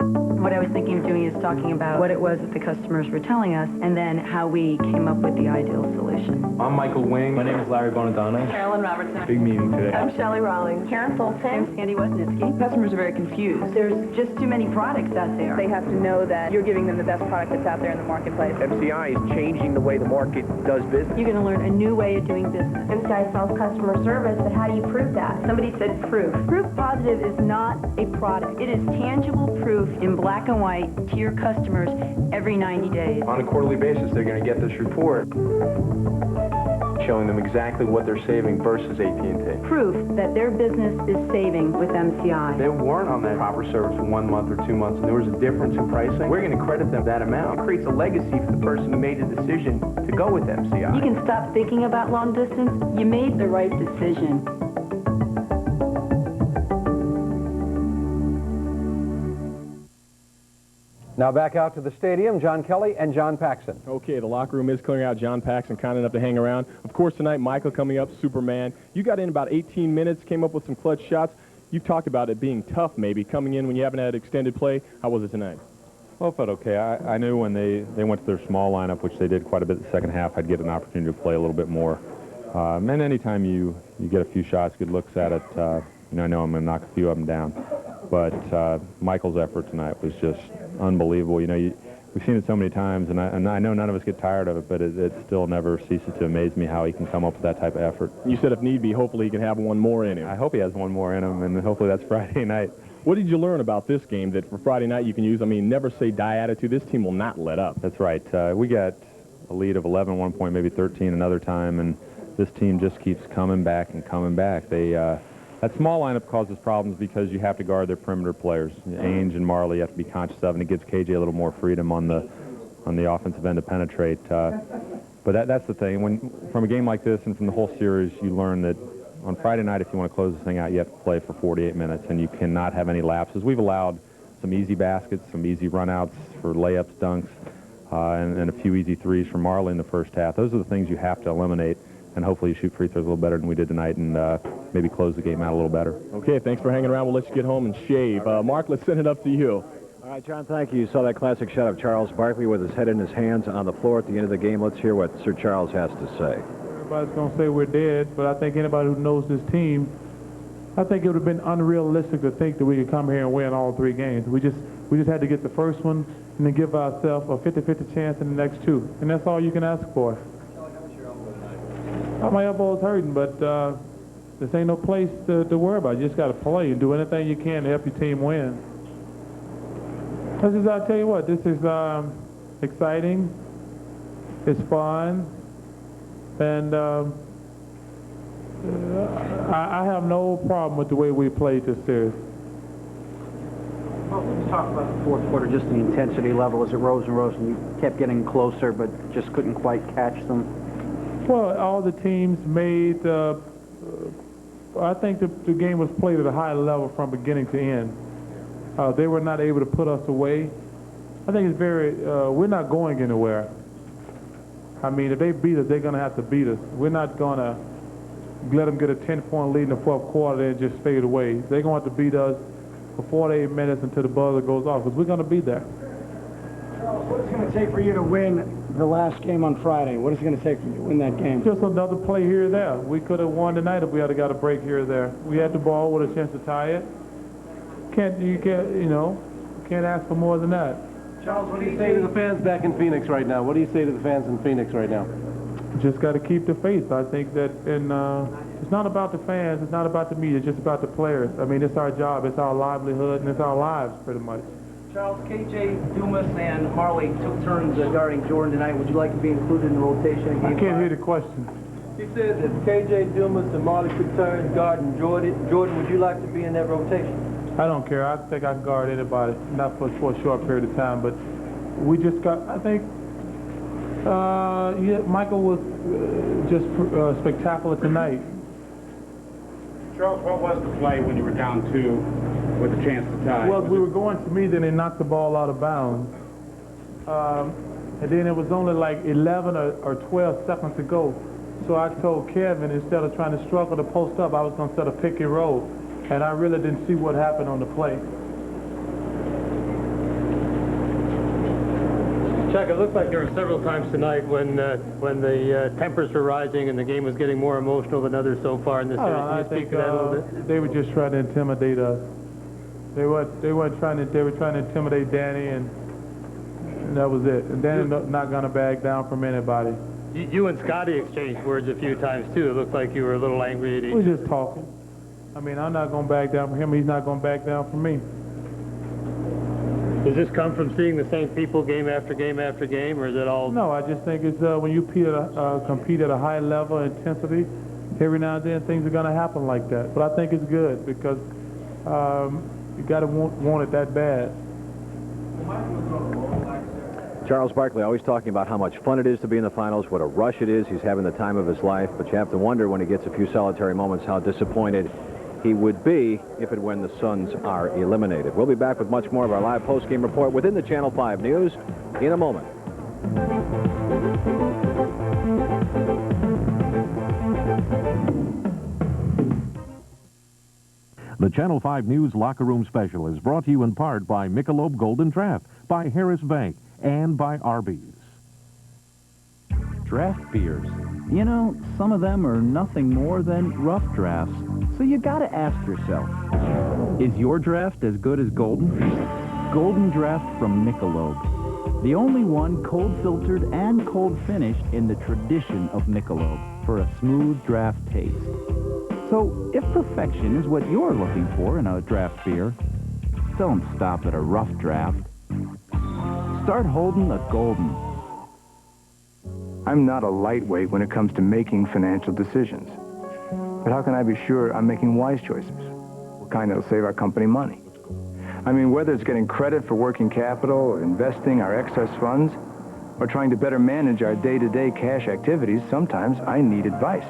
What I was thinking of doing is talking about what it was that the customers were telling us, and then how we came up with the ideal solution. I'm Michael Wing. My name is Larry Bonadonna. Carolyn Robertson. Big meeting today. I'm Shelley Rawlings. Karen Fulton. I'm Sandy Wesniewski. Customers are very confused. There's just too many products out there. They have to know that you're giving them the best product that's out there in the marketplace. MCI is changing the way the market does business. You're going to learn a new way of doing business. MCI sells customer service, but how do you prove that? Somebody said proof. Proof positive is not a product. It is tangible proof in black and white to your customers every 90 days. On a quarterly basis, they're going to get this report showing them exactly what they're saving versus AT&T. Proof that their business is saving with MCI. They weren't on that proper service for 1 month or 2 months, and there was a difference in pricing. We're going to credit them that amount. It creates a legacy for the person who made the decision to go with MCI. You can stop thinking about long distance. You made the right decision. Now back out to the stadium, John Kelly and John Paxson. Okay, the locker room is clearing out. John Paxson kind enough to hang around. Of course, tonight, Michael coming up, Superman. You got in about 18 minutes, came up with some clutch shots. You've talked about it being tough, maybe, coming in when you haven't had extended play. How was it tonight? Well, it felt okay. I knew when they went to their small lineup, which they did quite a bit the second half, I'd get an opportunity to play a little bit more. And anytime you get a few shots, good looks at it, I know I'm going to knock a few of them down. But Michael's effort tonight was just unbelievable. We've seen it so many times, and I know none of us get tired of it, but it still never ceases to amaze me how he can come up with that type of effort. You said if need be, hopefully he can have one more in him. I hope he has one more in him, and hopefully that's Friday night. What did you learn about this game that for Friday night you can use? I mean, never say die attitude. This team will not let up. That's right. We got a lead of 11 at one point, maybe 13 another time, and this team just keeps coming back and coming back. That small lineup causes problems because you have to guard their perimeter players. Ainge and Marley you have to be conscious of, and it gives KJ a little more freedom on the offensive end to penetrate. But that's the thing. From a game like this and from the whole series, you learn that on Friday night, if you want to close this thing out, you have to play for 48 minutes, and you cannot have any lapses. We've allowed some easy baskets, some easy runouts for layups, dunks, and a few easy threes from Marley in the first half. Those are the things you have to eliminate. And hopefully you shoot free throws a little better than we did tonight and maybe close the game out a little better. Okay, thanks for hanging around. We'll let you get home and shave. Mark, let's send it up to you. All right, John, thank you. You saw that classic shot of Charles Barkley with his head in his hands on the floor at the end of the game. Let's hear what Sir Charles has to say. everybody's going to say we're dead, but I think anybody who knows this team, I think it would have been unrealistic to think that we could come here and win all 3 games. We just had to get the first one and then give ourselves a 50-50 chance in the next 2. And that's all you can ask for. My elbow's hurting, but this ain't no place to worry about. You just got to play and do anything you can to help your team win. I'll tell you what, this is exciting. It's fun. And I have no problem with the way we played this series. Well, let's talk about the fourth quarter, just the intensity level as it rose and rose, and you kept getting closer, but just couldn't quite catch them. Well, all the teams made, I think the game was played at a high level from beginning to end. They were not able to put us away. I think it's we're not going anywhere. I mean, if they beat us, they're going to have to beat us. We're not going to let them get a 10-point lead in the fourth quarter and just fade away. They're going to have to beat us for 48 minutes until the buzzer goes off, because we're going to be there. Charles, what is it going to take for you to win the last game on Friday? What is it going to take for you to win that game? Just another play here or there. We could have won tonight if we had got a break here or there. We had the ball with a chance to tie it. You can't ask for more than that. Charles, what do you say to the fans back in Phoenix right now? What do you say to the fans in Phoenix right now? Just got to keep the faith. I think that it's not about the fans, it's not about the media, it's just about the players. I mean, it's our job, it's our livelihood, and it's our lives, pretty much. Charles, K.J. Dumas and Marley took turns guarding Jordan tonight. Would you like to be included in the rotation? I can't hear the question. He says if K.J. Dumas and Marley took turns guarding Jordan, would you like to be in that rotation? I don't care. I think I can guard anybody, not for a short period of time, but we just got, I think, Michael was just spectacular tonight. Charles, what was the play when you were down 2 with a chance to tie? Well, we were going to me, then they knocked the ball out of bounds. And then it was only like 11 or 12 seconds to go. So I told Kevin, instead of trying to struggle to post up, I was going to set a pick and roll. And I really didn't see what happened on the play. Chuck, it looked like there were several times tonight when the tempers were rising and the game was getting more emotional than others so far in this series. Can you speak to that a little bit? They were just trying to intimidate us. They were trying to intimidate Danny, and that was it. And Danny not going to back down from anybody. You and Scotty exchanged words a few times too. It looked like you were a little angry at each other. We were just talking. I mean, I'm not going to back down for him. He's not going to back down for me. Does this come from seeing the same people game after game after game, or is it all? No, I just think it's when you compete at a high level of intensity, every now and then things are going to happen like that. But I think it's good because you got to want it that bad. Charles Barkley always talking about how much fun it is to be in the finals, what a rush it is. He's having the time of his life, but you have to wonder when he gets a few solitary moments how disappointed he would be if and when the Suns are eliminated. We'll be back with much more of our live post-game report within the Channel 5 News in a moment. The Channel 5 News Locker Room Special is brought to you in part by Michelob Golden Draft, by Harris Bank, and by Arby's. Draft beers. You know, some of them are nothing more than rough drafts. So you gotta ask yourself, is your draft as good as Golden? Golden Draft from Michelob. The only one cold filtered and cold finished in the tradition of Michelob for a smooth draft taste. So if perfection is what you're looking for in a draft beer, don't stop at a rough draft. Start holding a Golden. I'm not a lightweight when it comes to making financial decisions. But how can I be sure I'm making wise choices? What kind that'll save our company money? I mean, whether it's getting credit for working capital, or investing our excess funds, or trying to better manage our day-to-day cash activities, sometimes I need advice.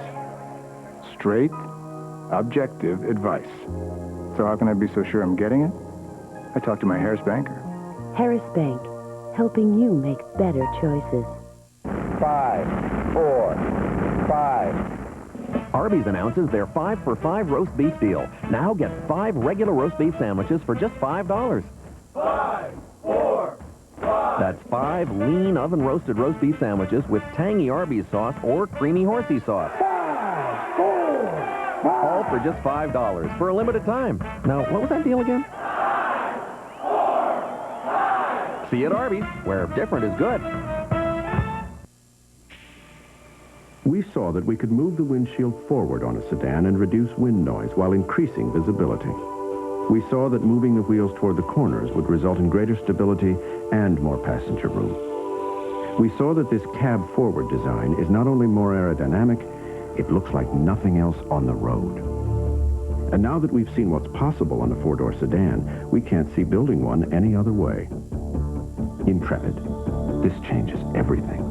Straight, objective advice. So how can I be so sure I'm getting it? I talk to my Harris banker. Harris Bank, helping you make better choices. 5, 4, 5. Arby's announces their 5-for-5 roast beef deal. Now get 5 regular roast beef sandwiches for just $5. 5, 4, 5. That's 5 lean oven-roasted roast beef sandwiches with tangy Arby's sauce or creamy horsey sauce. 5, 4, 5. All for just $5 for a limited time. Now, what was that deal again? 5, 4, 5. See you at Arby's, where different is good. We saw that we could move the windshield forward on a sedan and reduce wind noise while increasing visibility. We saw that moving the wheels toward the corners would result in greater stability and more passenger room. We saw that this cab-forward design is not only more aerodynamic, it looks like nothing else on the road. And now that we've seen what's possible on a four-door sedan, we can't see building one any other way. Intrepid. This changes everything.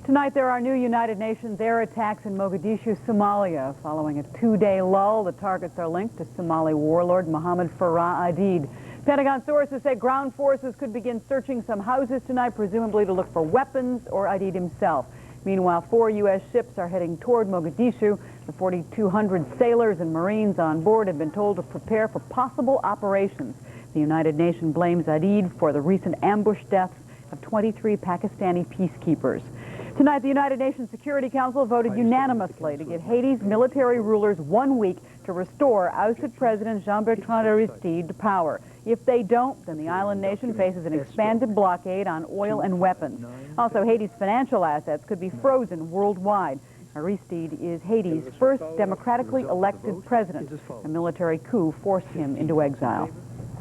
Tonight, there are new United Nations air attacks in Mogadishu, Somalia. Following a 2-day lull, the targets are linked to Somali warlord Mohammed Farah Aidid. Pentagon sources say ground forces could begin searching some houses tonight, presumably to look for weapons or Aidid himself. Meanwhile, 4 U.S. ships are heading toward Mogadishu. The 4,200 sailors and Marines on board have been told to prepare for possible operations. The United Nations blames Aidid for the recent ambush deaths of 23 Pakistani peacekeepers. Tonight, the United Nations Security Council voted unanimously to give Haiti's military rulers 1 week to restore ousted President Jean-Bertrand Aristide to power. If they don't, then the island nation faces an expanded blockade on oil and weapons. Also, Haiti's financial assets could be frozen worldwide. Aristide is Haiti's first democratically elected president. A military coup forced him into exile.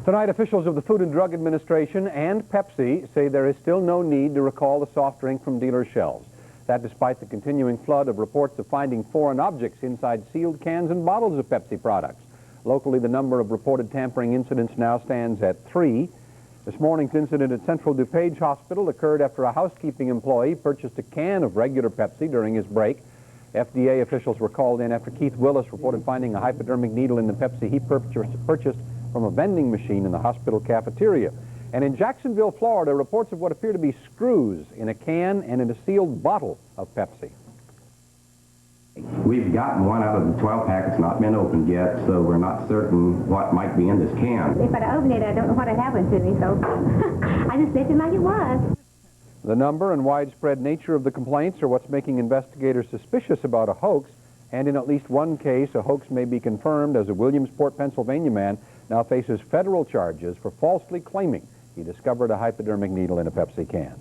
Tonight, officials of the Food and Drug Administration and Pepsi say there is still no need to recall the soft drink from dealer shelves. That despite the continuing flood of reports of finding foreign objects inside sealed cans and bottles of Pepsi products. Locally, the number of reported tampering incidents now stands at 3. This morning's incident at Central DuPage Hospital occurred after a housekeeping employee purchased a can of regular Pepsi during his break. FDA officials were called in after Keith Willis reported finding a hypodermic needle in the Pepsi he purchased from a vending machine in the hospital cafeteria. And in Jacksonville, Florida, reports of what appear to be screws in a can and in a sealed bottle of Pepsi. We've gotten one out of the 12 packets not been opened yet, so we're not certain what might be in this can. If I'd opened it, I don't know what had happened to me, so I just left it like it was. The number and widespread nature of the complaints are what's making investigators suspicious about a hoax, and in at least one case, a hoax may be confirmed as a Williamsport, Pennsylvania man now faces federal charges for falsely claiming he discovered a hypodermic needle in a Pepsi can.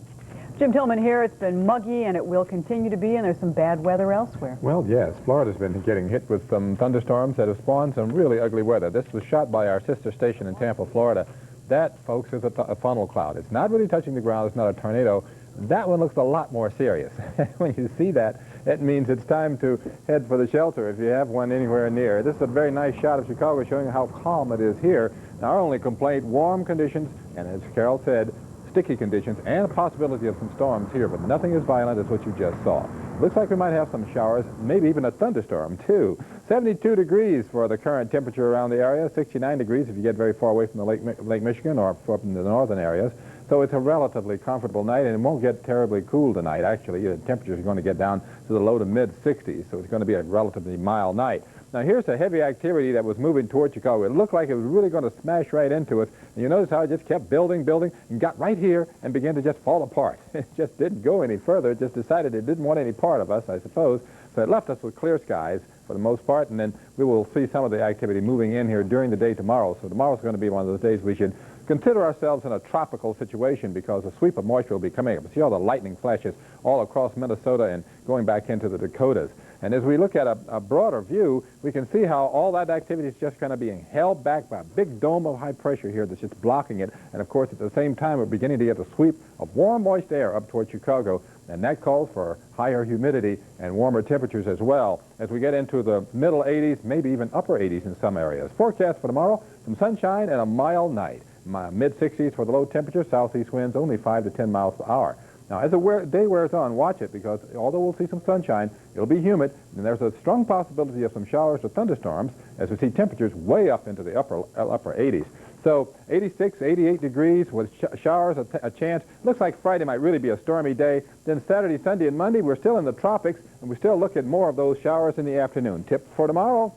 Jim Tillman here. It's been muggy, and it will continue to be, and there's some bad weather elsewhere. Well, yes. Florida's been getting hit with some thunderstorms that have spawned some really ugly weather. This was shot by our sister station in Tampa, Florida. That, folks, is a funnel cloud. It's not really touching the ground. It's not a tornado. That one looks a lot more serious. When you see that, it means it's time to head for the shelter if you have one anywhere near. This is a very nice shot of Chicago showing how calm it is here. Now, our only complaint, warm conditions, and as Carol said, sticky conditions, and a possibility of some storms here, but nothing as violent as what you just saw. Looks like we might have some showers, maybe even a thunderstorm, too. 72 degrees for the current temperature around the area, 69 degrees if you get very far away from the Lake Michigan or up in the northern areas. So it's a relatively comfortable night, and it won't get terribly cool tonight, actually. The temperatures are going to get down to the low to mid-60s, so it's going to be a relatively mild night. Now, here's a heavy activity that was moving toward Chicago. It looked like it was really going to smash right into us. And you notice how it just kept building, and got right here and began to just fall apart. It just didn't go any further. It just decided it didn't want any part of us, I suppose. So it left us with clear skies for the most part, and then we will see some of the activity moving in here during the day tomorrow. So tomorrow's going to be one of those days we should consider ourselves in a tropical situation because a sweep of moisture will be coming up. See all the lightning flashes all across Minnesota and going back into the Dakotas. And as we look at a broader view, we can see how all that activity is just kind of being held back by a big dome of high pressure here that's just blocking it. And of course, at the same time, we're beginning to get a sweep of warm, moist air up toward Chicago. And that calls for higher humidity and warmer temperatures as well as we get into the middle 80s, maybe even upper 80s in some areas. Forecast for tomorrow, some sunshine and a mild night. Mid-60s for the low temperature, southeast winds only 5 to 10 miles per hour. Now, as the day wears on, watch it, because although we'll see some sunshine, it'll be humid, and there's a strong possibility of some showers or thunderstorms as we see temperatures way up into the upper 80s. So 86, 88 degrees with showers, a chance. Looks like Friday might really be a stormy day. Then Saturday, Sunday, and Monday, we're still in the tropics, and we still look at more of those showers in the afternoon. Tip for tomorrow,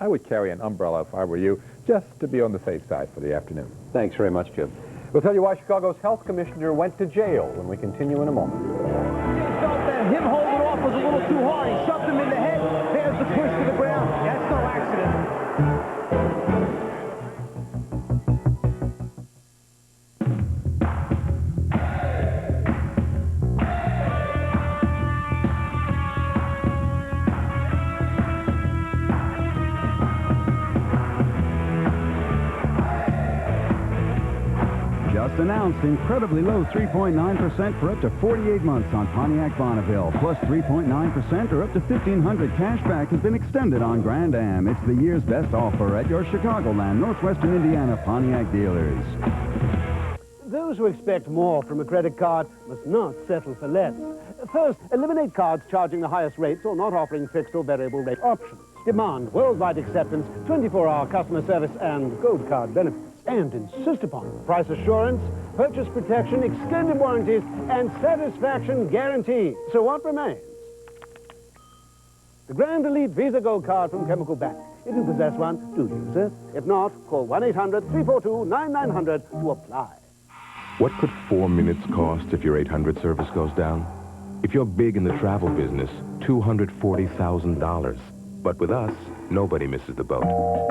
I would carry an umbrella if I were you, just to be on the safe side for the afternoon. Thanks very much, Jim. We'll tell you why Chicago's health commissioner went to jail when we continue in a moment. He felt that him holding off was a little too hard. He shoved him in the head. There's the push to the ground. That's no accident. Just announced incredibly low 3.9% for up to 48 months on Pontiac Bonneville, plus 3.9% or up to $1,500 cash back has been extended on Grand Am. It's the year's best offer at your Chicagoland, Northwestern Indiana Pontiac dealers. Those who expect more from a credit card must not settle for less. First, eliminate cards charging the highest rates or not offering fixed or variable rate options. Demand worldwide acceptance, 24-hour customer service, and gold card benefits. And insist upon price assurance, purchase protection, extended warranties, and satisfaction guarantee. So what remains? The Grand Elite Visa Gold Card from Chemical Bank. If you possess one, do use it. If not, call 1-800-342-9900 to apply. What could 4 minutes cost if your 800 service goes down? If you're big in the travel business, $240,000. But with us, nobody misses the boat.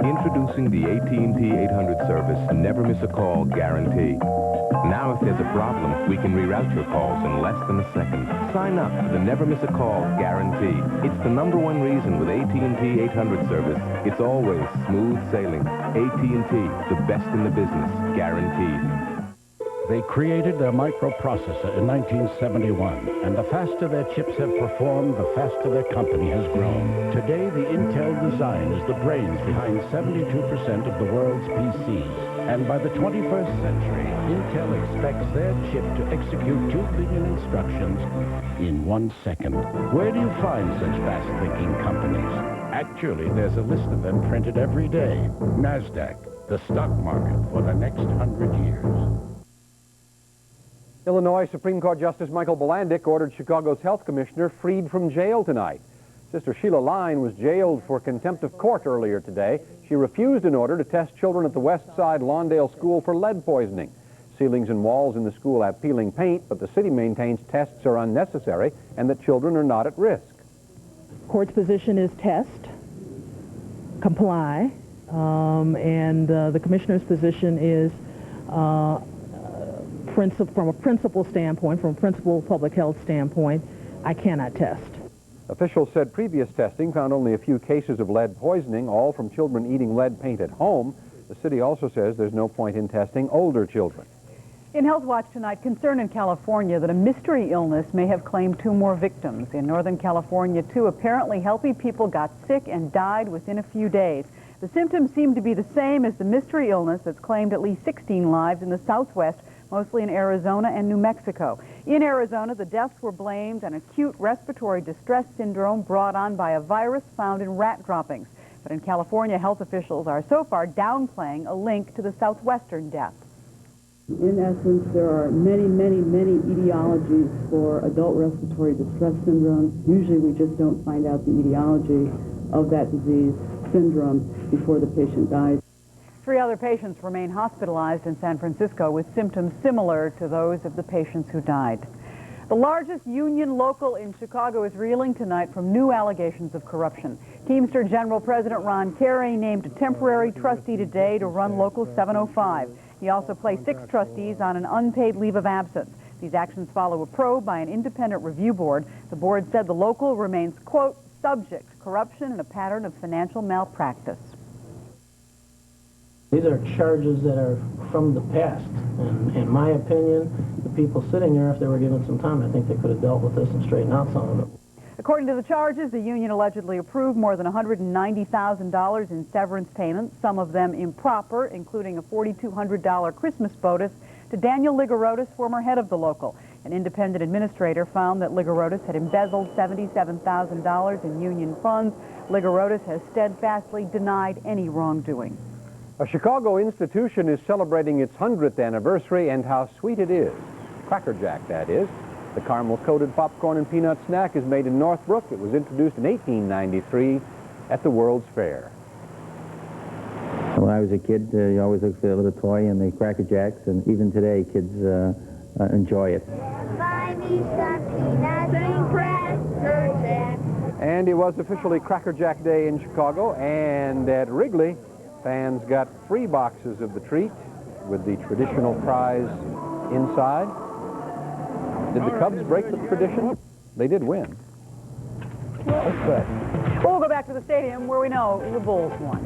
Introducing the AT&T 800 service Never Miss a Call guarantee. Now if there's a problem, we can reroute your calls in less than a second. Sign up for the Never Miss a Call guarantee. It's the #1 reason with AT&T 800 service. It's always smooth sailing. AT&T, the best in the business, guaranteed. They created their microprocessor in 1971, and the faster their chips have performed, the faster their company has grown. Today, the Intel design is the brains behind 72% of the world's PCs. And by the 21st century, Intel expects their chip to execute 2 billion instructions in 1 second. Where do you find such fast-thinking companies? Actually, there's a list of them printed every day. NASDAQ, the stock market for the next 100 years. Illinois Supreme Court Justice Michael Bolandic ordered Chicago's health commissioner freed from jail tonight. Sister Sheila Line was jailed for contempt of court earlier today. She refused an order to test children at the West Side Lawndale School for lead poisoning. Ceilings and walls in the school have peeling paint, but the city maintains tests are unnecessary and that children are not at risk. Court's position is test, comply, and the commissioner's position is from a principal standpoint, from a principal public health standpoint, I cannot test. Officials said previous testing found only a few cases of lead poisoning, all from children eating lead paint at home. The city also says there's no point in testing older children. In Health Watch tonight, concern in California that a mystery illness may have claimed 2 more victims. In Northern California, 2 apparently healthy people got sick and died within a few days. The symptoms seem to be the same as the mystery illness that's claimed at least 16 lives in the Southwest, mostly in Arizona and New Mexico. In Arizona, the deaths were blamed on acute respiratory distress syndrome brought on by a virus found in rat droppings. But in California, health officials are so far downplaying a link to the Southwestern deaths. In essence, there are many etiologies for adult respiratory distress syndrome. Usually we just don't find out the etiology of that disease syndrome before the patient dies. 3 other patients remain hospitalized in San Francisco with symptoms similar to those of the patients who died. The largest union local in Chicago is reeling tonight from new allegations of corruption. Teamster General President Ron Carey named a temporary trustee today to run Local 705. He also placed 6 trustees on an unpaid leave of absence. These actions follow a probe by an independent review board. The board said the local remains, quote, subject to corruption and a pattern of financial malpractice. These are charges that are from the past, and in my opinion, the people sitting there, if they were given some time, I think they could have dealt with this and straightened out some of it. According to the charges, the union allegedly approved more than $190,000 in severance payments, some of them improper, including a $4,200 Christmas bonus to Daniel Ligorotis, former head of the local. An independent administrator found that Ligorotis had embezzled $77,000 in union funds. Ligorotis has steadfastly denied any wrongdoing. A Chicago institution is celebrating its 100th anniversary, and how sweet it is. Cracker Jack, that is. The caramel-coated popcorn and peanut snack is made in Northbrook. It was introduced in 1893 at the World's Fair. When I was a kid, you always look for the little toy and the Cracker Jacks, and even today, kids enjoy it. Buy me some peanuts and Cracker Jack. And it was officially Cracker Jack Day in Chicago, and at Wrigley, fans got free boxes of the treat with the traditional prize inside. Did the Cubs break the tradition? They did win. That's good. We'll go back to the stadium where we know the Bulls won.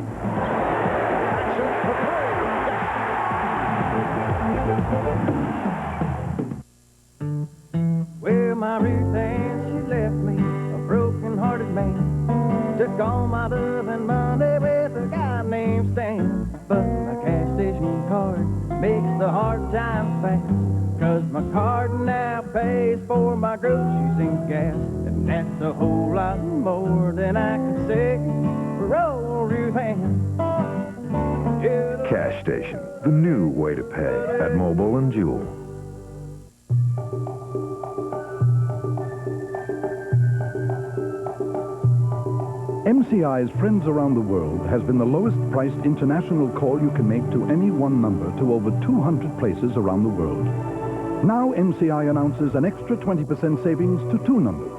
Well, my Ruth Ann, she left me a broken-hearted man. Took all my love and money with a guy named Stan. But my cash station card makes the hard times fast. 'Cause my card now pays for my groceries and gas. And that's a whole lot more than I could say for old Ruth Ann. Cash Station, the new way to pay at Mobile and Jewel. MCI's Friends Around the World has been the lowest priced international call you can make to any one number to over 200 places around the world. Now MCI announces an extra 20% savings to 2 numbers.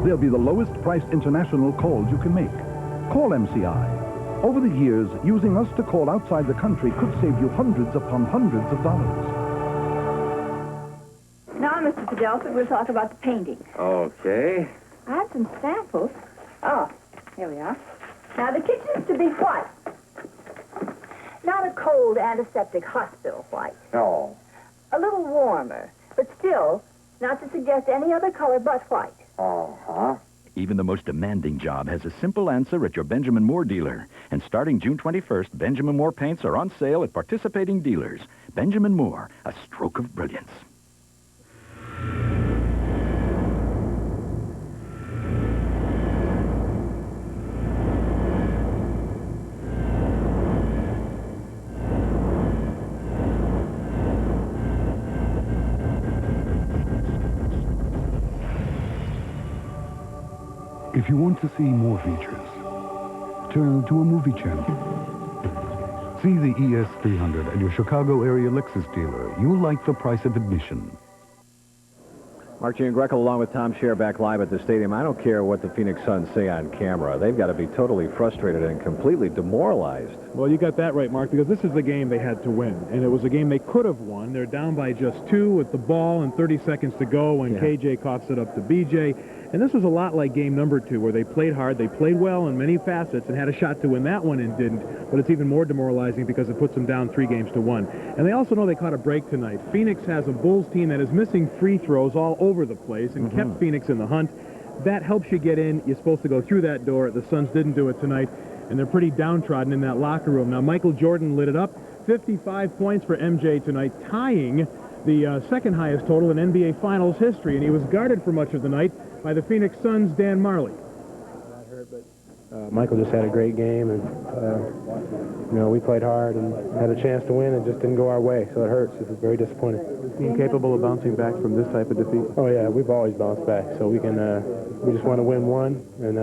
They'll be the lowest priced international calls you can make. Call MCI. Over the years, using us to call outside the country could save you hundreds upon hundreds of dollars. Now, Mr. Fidelson, we'll talk about the painting. Okay. I have some samples. Oh, here we are. Now, the kitchen's to be white. Not a cold antiseptic hospital white. No. A little warmer, but still not to suggest any other color but white. Uh-huh. Even the most demanding job has a simple answer at your Benjamin Moore dealer. And starting June 21st, Benjamin Moore paints are on sale at participating dealers. Benjamin Moore, a stroke of brilliance. If you want to see more features, turn to a movie channel. See the ES300 at your Chicago area Lexus dealer. You'll like the price of admission. Mark Giangreco along with Tom Scher back live at the stadium. I don't care what the Phoenix Suns say on camera. They've got to be totally frustrated and completely demoralized. Well, you got that right, Mark, because this is the game they had to win. And it was a game they could have won. They're down by just 2 with the ball and 30 seconds to go when KJ coughs it up to BJ. And this was a lot like game number 2, where they played hard, they played well in many facets, and had a shot to win that one and didn't. But it's even more demoralizing because it puts them down 3 games to 1. And they also know they caught a break tonight. Phoenix has a Bulls team that is missing free throws all over the place and kept Phoenix in the hunt. That helps you get in. You're supposed to go through that door. The Suns didn't do it tonight, and they're pretty downtrodden in that locker room. Now, Michael Jordan lit it up. 55 points for MJ tonight, tying the second highest total in NBA Finals history, and he was guarded for much of the night by the Phoenix Suns' Dan Marley. Michael just had a great game, and we played hard and had a chance to win and just didn't go our way, so it hurts. It was very disappointing. Is the team capable of bouncing back from this type of defeat? Oh yeah, we've always bounced back, so we can. We just want to win one and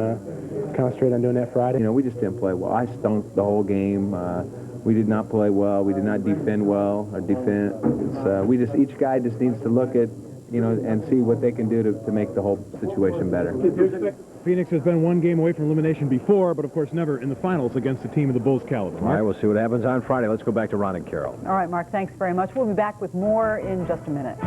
concentrate on doing that Friday. We just didn't play well. I stunk the whole game. We did not play well. We did not defend well. Our defense. Each guy just needs to look at, and see what they can do to make the whole situation better. Phoenix has been 1 game away from elimination before, but of course never in the finals against a team of the Bulls' caliber. All right, we'll see what happens on Friday. Let's go back to Ron and Carol. All right, Mark, thanks very much. We'll be back with more in just a minute.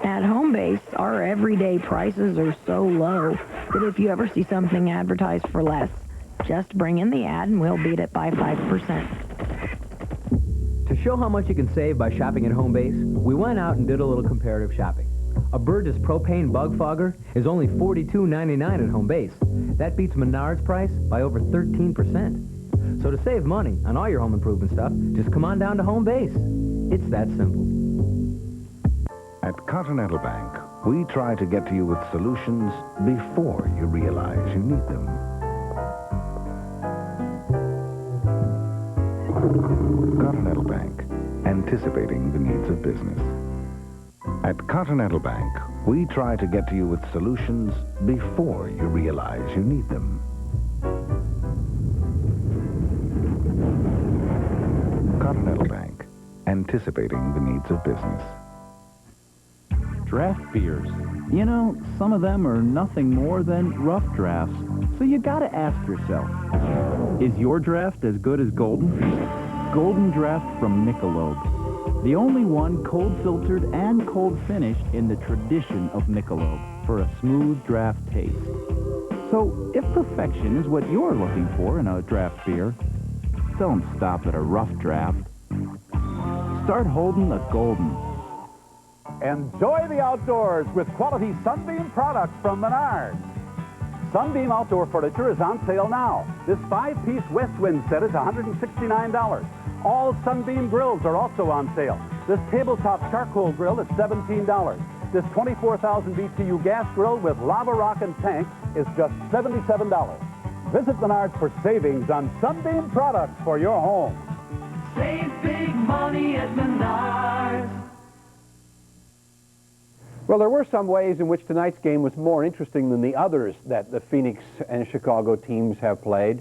At Home Base, our everyday prices are so low that if you ever see something advertised for less, just bring in the ad and we'll beat it by 5%. To show how much you can save by shopping at Home Base, we went out and did a little comparative shopping. A Burgess propane bug fogger is only $42.99 at Home Base. That beats Menards' price by over 13%. So to save money on all your home improvement stuff, just come on down to Home Base. It's that simple. At Continental Bank, we try to get to you with solutions before you realize you need them. Continental Bank, anticipating the needs of business. At Continental Bank, we try to get to you with solutions before you realize you need them. Continental Bank, anticipating the needs of business. Draft beers. You know, some of them are nothing more than rough drafts. So you gotta ask yourself, is your draft as good as Golden? Golden Draft from Michelob. The only one cold filtered and cold finished in the tradition of Michelob for a smooth draft taste. So if perfection is what you're looking for in a draft beer, don't stop at a rough draft. Start holding the Golden. Enjoy the outdoors with quality Sunbeam products from Menards. Sunbeam Outdoor Furniture is on sale now. This 5-piece West Wind set is $169. All Sunbeam grills are also on sale. This tabletop charcoal grill is $17. This 24,000 BTU gas grill with lava rock and tank is just $77. Visit Menards for savings on Sunbeam products for your home. Save big money at Menards. Well, there were some ways in which tonight's game was more interesting than the others that the Phoenix and Chicago teams have played.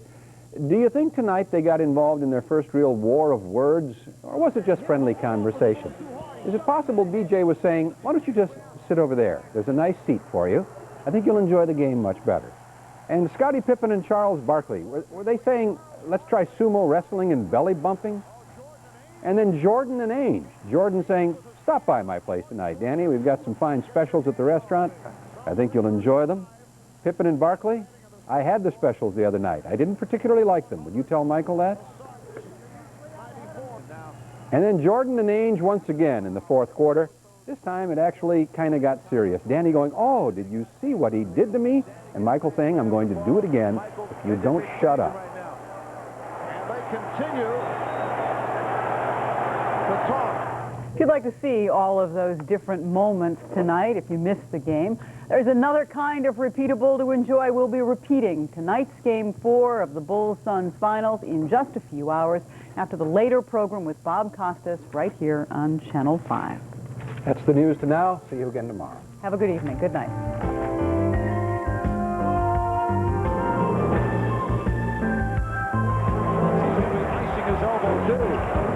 Do you think tonight they got involved in their first real war of words, or was it just friendly conversation? Is it possible BJ was saying, why don't you just sit over there? There's a nice seat for you. I think you'll enjoy the game much better. And Scottie Pippen and Charles Barkley, were they saying, let's try sumo wrestling and belly bumping? And then Jordan and Ainge. Jordan saying, stop by my place tonight, Danny. We've got some fine specials at the restaurant. I think you'll enjoy them. Pippen and Barkley, I had the specials the other night. I didn't particularly like them. Would you tell Michael that? And then Jordan and Ainge once again in the fourth quarter. This time it actually kind of got serious. Danny going, oh, did you see what he did to me? And Michael saying, I'm going to do it again if you don't shut up. And they continue to talk. If you'd like to see all of those different moments tonight, if you missed the game, there's another kind of repeatable to enjoy. We'll be repeating tonight's Game 4 of the Bulls-Suns Finals in just a few hours after the later program with Bob Costas right here on Channel 5. That's the news to now. See you again tomorrow. Have a good evening. Good night. Icing his elbow, too.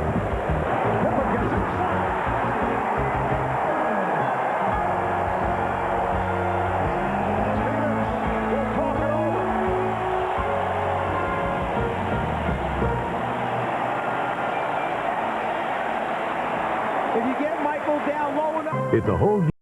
It's a whole